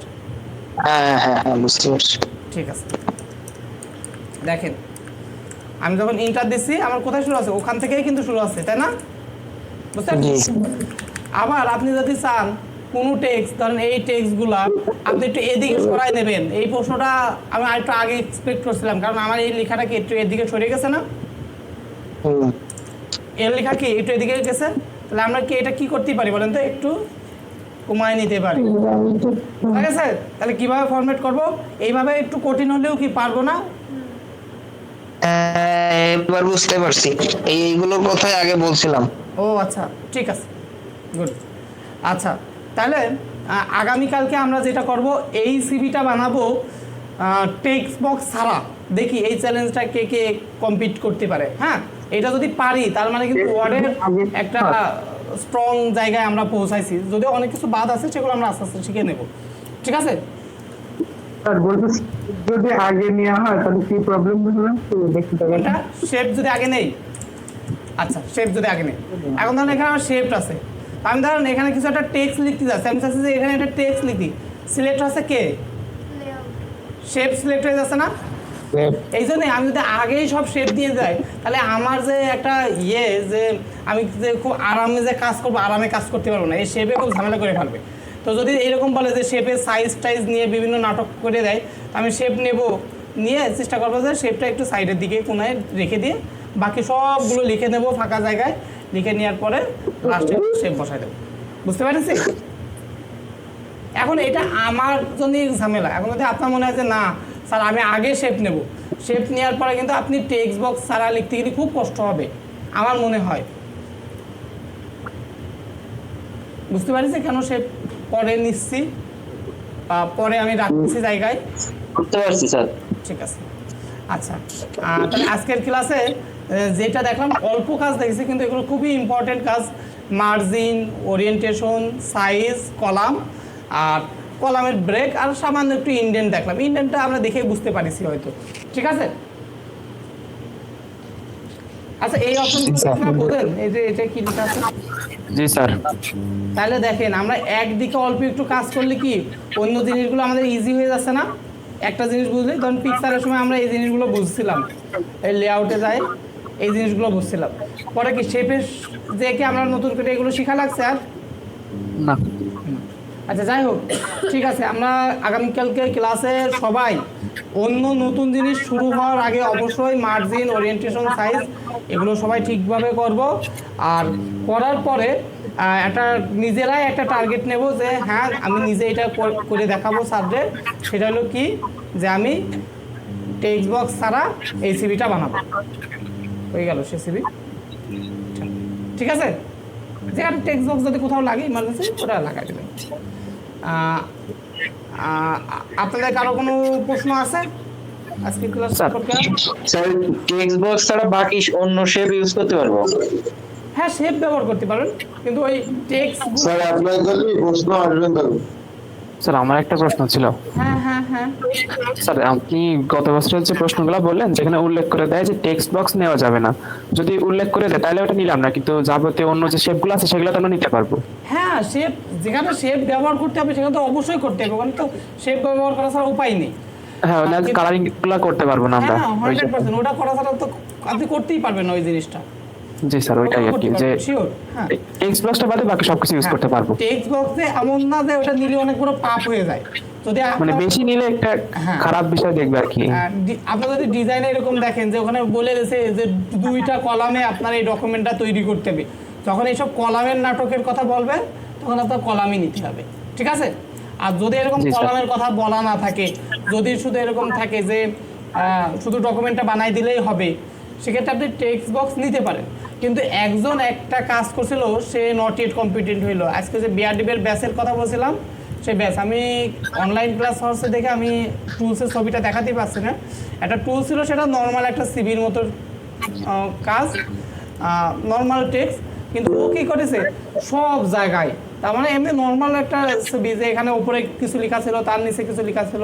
হ্যাঁ হ্যাঁ হ্যাঁ, বুঝতে পারছি। ঠিক আছে, দেখেন আমি যখন ইন্টার দিচ্ছি আমার কোথায় শুরু আছে, ওখান থেকেই কিন্তু শুরু আছে, তাই না? বুঝতে পারছি। আবার আপনি যদি চান কোনো টেক্সট, ধরেন এই টেক্সটগুলা আপনি একটু এদিকে সরাই নেবেন, এই প্রশ্নটা আমি আরেকটু আগে এক্সপেক্ট করছিলাম, কারণ আমার এই লেখাটা কি একটু এদিকে সরে গেছে না, এর লেখা কি একটু এদিকে গেছে, তাহলে আমরা কি এটা কি করতে পারি বলেন তো, একটু কমায় নিতে পারি, ঠিক আছে? তাহলে কিভাবে ফরম্যাট করব, এইভাবে একটু কঠিন হলেও কি পারবো না? এবার বুঝতে পারছি, এইগুলোর কথাই আগে বলছিলাম। ও আচ্ছা, ঠিক আছে, গুড। আচ্ছা, তাহলে আগামীকালকে আমরা যেটা করব, এই সিভিটা বানাবো টেক্সট বক্স ছাড়া, দেখি এই চ্যালেঞ্জটা কে কে কমপ্লিট করতে পারে। হ্যাঁ, এটা যদি পারি তার মানে কিন্তু ওয়ার্ডের একটা স্ট্রং জায়গায় আমরা পৌঁছাইছি, যদিও অনেক কিছু বাদ আছে, সেগুলো আমরা আস্তে আস্তে শিখে নেব, ঠিক আছে? স্যার বলতে যদি আগে নেওয়া হয় তাহলে কি প্রবলেম হবে না, তো দেখতে পাবেন। শেপ যদি আগে নেই, আচ্ছা শেপ যদি আগে নেই, এখন ধরেন এখানে আমার শেপ আছে, আমি ধরেন এখানে কিছু একটা টেক্সট লিখতে যাচ্ছি, আমি চাচ্ছি যে এখানে একটা টেক্সট লিখি, সিলেক্ট হচ্ছে কে, শেপ সিলেক্ট হয়ে যাচ্ছে না? এই জন্যে আমি যদি আগেই সব শেপ দিয়ে যাই, তাহলে আমার যে একটা যে আমি যে খুব আরামে যে কাজ করবো, আরামে কাজ করতে পারবো না, এই শেপে খুব ঝামেলা করে ফেলবে। তো যদি এরকম বলে যে শেপের সাইজ টাইজ নিয়ে বিভিন্ন নাটক করে দেয়, আমি শেপ নেব, নিয়ে চেষ্টা করবো যে শেপটা একটু সাইডের দিকে কোনায় রেখে দিয়ে বাকি সবগুলো লিখে নেব ফাঁকা জায়গায়, লিখে নেওয়ার পরে লাস্টে শেপ বসাই দেবো, বুঝতে পারছি? এখন এটা আমার জন্য ঝামেলা। এখন যদি আপনার মনে হয় যে না স্যার আমি আগে শেপ নেব, শেপ নেওয়ার পরে কিন্তু আপনি টেক্সট বক্স ছাড়া লিখতে গেলে খুব কষ্ট হবে আমার মনে হয়, বুঝতে পারছি কেন শেপ পরে নিচ্ছি বা পরে আমি রাখছি জায়গায়, বুঝতে পারছি স্যার। ঠিক আছে। আচ্ছা, তাহলে আজকের ক্লাসে যেটা দেখলাম অল্প কাজ দেখেছি, কিন্তু এগুলো খুবই ইম্পর্টেন্ট কাজ, মার্জিন, ওরিয়েন্টেশন, সাইজ, কলাম, আর কলামের ব্রেক, আর সামান্য একটু ইন্ডেন্ট দেখলাম, ইন্ডেন্টটা আমরা দেখে বুঝতে পারিছি হয়তো, ঠিক আছে? আচ্ছা, এই অপশনগুলো বলেন, এই যে এটা কি লেখা আছে? জি স্যার। তাহলে দেখেন আমরা একদিকে অল্প একটু কাজ করলে কি অন্য জিনিসগুলো আমাদের ইজি হয়ে যাচ্ছে না? একটা জিনিস বুঝলে, ধরুন পিকচারের সময় আমরা এই জিনিসগুলো বুঝছিলাম, এই লেআউটে যায় এই জিনিসগুলো বুঝছিলাম, পরে কি শেপের যে কি আমরা নতুন করে এগুলো শেখা লাগছে আর না? আচ্ছা, যাই হোক, ঠিক আছে, আমরা আগামীকালকে ক্লাসে সবাই অন্য নতুন জিনিস শুরু হওয়ার আগে অবশ্যই মার্জিন, ওরিয়েন্টেশন, সাইজ এগুলো সবাই ঠিকভাবে করব, আর করার পরে একটা নিজেরাই একটা টার্গেট নেব যে হ্যাঁ আমি নিজে এটা করে দেখাবো স্যারদের, সেটা হলো কি যে আমি টেক্সট বক্স ছাড়া এই সিভিটা বানাবো, হয়ে গেল সে সিভি, ঠিক আছে? যেখানে টেক্সট বক্স যদি কোথাও লাগে ইমার্জেন্সি ওটা লাগাই দেবেন। আপনাদের কারো কোনো প্রশ্ন আছে? আজকে ক্লাস স্যার সম্পর্কে? স্যার টেক্সট বক্স ছাড়া বাকি অন্য শেপ ইউজ করতে পারবো? হ্যাঁ, শেপ ব্যবহার করতে পারেন, কিন্তু ওই টেক্সট। স্যার আপনার কাছে প্রশ্ন আসবেন তো? স্যার আমার একটা প্রশ্ন ছিল। হ্যাঁ হ্যাঁ হ্যাঁ। স্যার আপনি গত বছরের যে প্রশ্নগুলো বললেন যেখানে উল্লেখ করে দেয় যে টেক্সট বক্স নেওয়া যাবে না, যদি উল্লেখ করে দেয় তাহলে ওটা নিলাম না, কিন্তু যাবতীয় অন্য যে শেপগুলো আছে সেগুলো তো আমরা নিতে পারবো। হ্যাঁ, শেপ যেখানে শেপ ব্যবহার করতে হবে সেখানে তো অবশ্যই করতে হবে, কারণ তো শেপ ব্যবহার করা ছাড়া উপায় নেই। হ্যাঁ, কালারিং গুলো করতে পারবো না আমরা। হ্যাঁ 100%, ওটা করা ছাড়া তো আপনি করতেই পারবেন না ওই জিনিসটা। জি স্যার, ওইটাই আর কি, যে শিওর। হ্যাঁ, টেক্সট বক্সটা বাদে বাকি সবকিছু ইউজ করতে পারবো। টেক্সট বক্সে এমন না যে ওটা নিলে অনেক বড় পাপ হয়ে যায়, যদি মানে বেশি নিলে একটা খারাপ বিষয় দেখবে আর কি। আপনি যদি ডিজাইনে এরকম দেখেন যে ওখানে বলে দিয়েছে যে 2টা কলামে আপনার এই ডকুমেন্টটা তৈরি করতে হবে, যখন এইসব কলামের নাটকের কথা বলবে তখন আপনার কলামই নিতে হবে, ঠিক আছে? আর যদি এরকম কলামের কথা বলা না থাকে, যদি শুধু এরকম থাকে যে শুধু ডকুমেন্টটা বানাই দিলেই হবে, সেক্ষেত্রে আপনি টেক্সট বক্স নিতে পারেন। কিন্তু একজন একটা কাজ করছিল, সে নট ইয়েট কম্পিটেন্ট হইলো। আজকে যে বিআরডিবির ব্যাচের কথা বলছিলাম, সেই ব্যাচ আমি অনলাইন ক্লাস হচ্ছে দেখে আমি টুলসের ছবিটা দেখাতেই পারছি না। একটা টুল ছিল, সেটা নর্মাল একটা সিভির মতো কাজ, নর্মাল টেক্সট, কিন্তু ও কী করেছে সব জায়গায়, তার মানে এমনি নর্মাল একটা ছবি যে এখানে উপরে কিছু লেখা ছিল, তার নিচে কিছু লেখা ছিল,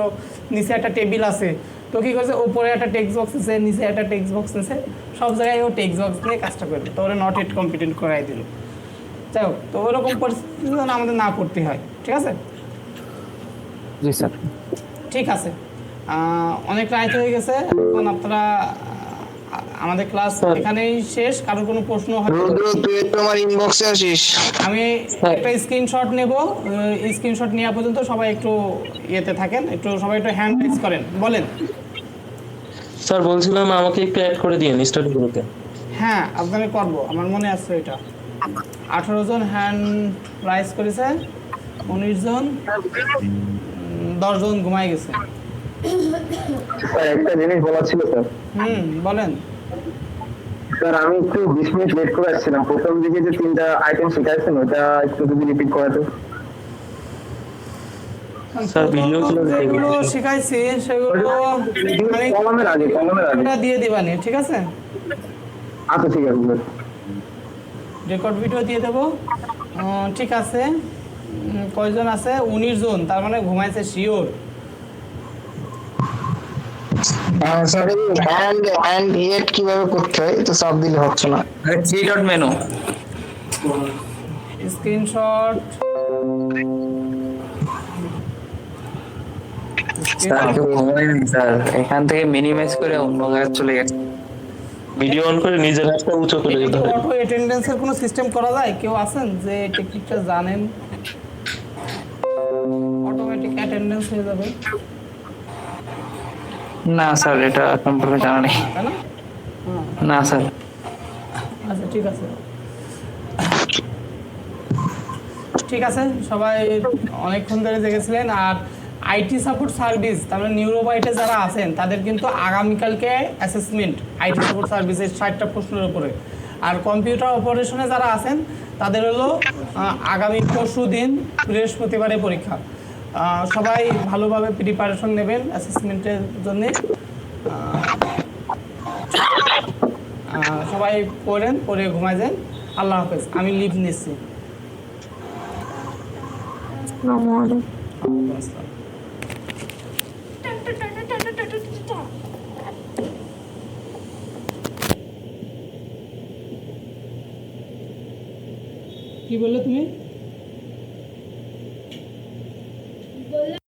নিচে একটা টেবিল আছে, তো কী করেছে উপরে একটা টেক্সট বক্স আছে, নিচে একটা টেক্সট বক্স আছে, সব জায়গায় ও টেক্সট বক্স নিয়ে কাজটা করবে, তো ওরা নট ইট কম্পিটেন্ট করাই দিল। যাই হোক, তো ওইরকম পরিস্থিতি যেন আমাদের না পড়তে হয়, ঠিক আছে? জি স্যার। ঠিক আছে, অনেক রাত হয়ে গেছে, এখন আপনারা আমাদের ক্লাস এখানেই শেষ। কারোর কোনো প্রশ্ন হয় তুই একটু আমার ইনবক্সে আসিস। আমি একটা স্ক্রিনশট নেব, স্ক্রিনশট নেওয়া পর্যন্ত সবাই একটু ইয়েতে থাকেন, একটু সবাই একটু হ্যান্ড রেজ করেন, বলেন। স্যার বলছিলাম আমাকে একটু অ্যাড করে দিন স্টাডি গ্রুপে। হ্যাঁ, আপনাকে করবো, আমার মনে আছে এটা। 18 জন হ্যান্ড রাইজ করেছে, 19 জন, 10 জন ঘুমাই গেছে। একটা জিনিস বলার ছিল স্যার। বলেন। স্যার আমি একটু 20 মিনিট লেট করে আসছিলাম, প্রথম দিকে যে 3টা আইটেম শিখাইছেন ওটা একটু যদি রিপিট করাতে। স্যার যেগুলো শিখাইছি সেগুলো কলমের আগে দিয়ে দিবানি, ঠিক আছে? আচ্ছা ঠিক আছে, রেকর্ড ভিডিও দিয়ে দেবো, ঠিক আছে? কয়জন আছে? 19 জন, তার মানে ঘুমাইছে শিওর। and yet কিভাবে করতে হয় তো চাপ দিলে হচ্ছে না। Three dot menu screenshot, sir এখান থেকে মিনিমাইজ করে অন্য জায়গায় চলে গেছে। ভিডিও অন করে নিজের হাতটা উঁচু করে দিতে হবে। অটো অ্যাটেন্ডেন্সের কোনো সিস্টেম করা যায়? কেউ আছেন যে এই টেকনিকটা জানেন? অটোমেটিক অ্যাটেন্ডেন্স হয়ে যাবে। না স্যার, এটা সম্পর্কে জানা নেই। তাই না? না স্যার। আচ্ছা ঠিক আছে, ঠিক আছে, সবাই অনেকক্ষণ ধরে জেগেছিলেন। আর আইটি সাপোর্ট সার্ভিস, তার মানে নিউরোবাইটে যারা আছেন তাদের কিন্তু আগামীকালকে অ্যাসেসমেন্ট আইটি সাপোর্ট সার্ভিসের 60টা প্রশ্নের উপরে। আর কম্পিউটার অপারেশনে যারা আছেন তাদের হলো আগামী পরশু দিন বৃহস্পতিবারে পরীক্ষা। সবাই ভালোভাবে প্রিপারেশন নেবেন অ্যাসেসমেন্টের জন্যে। সবাই পড়েন, পড়ে ঘুমায় যান। আল্লাহ হাফেজ, আমি লিভ নিচ্ছি। কি বললে তুমি?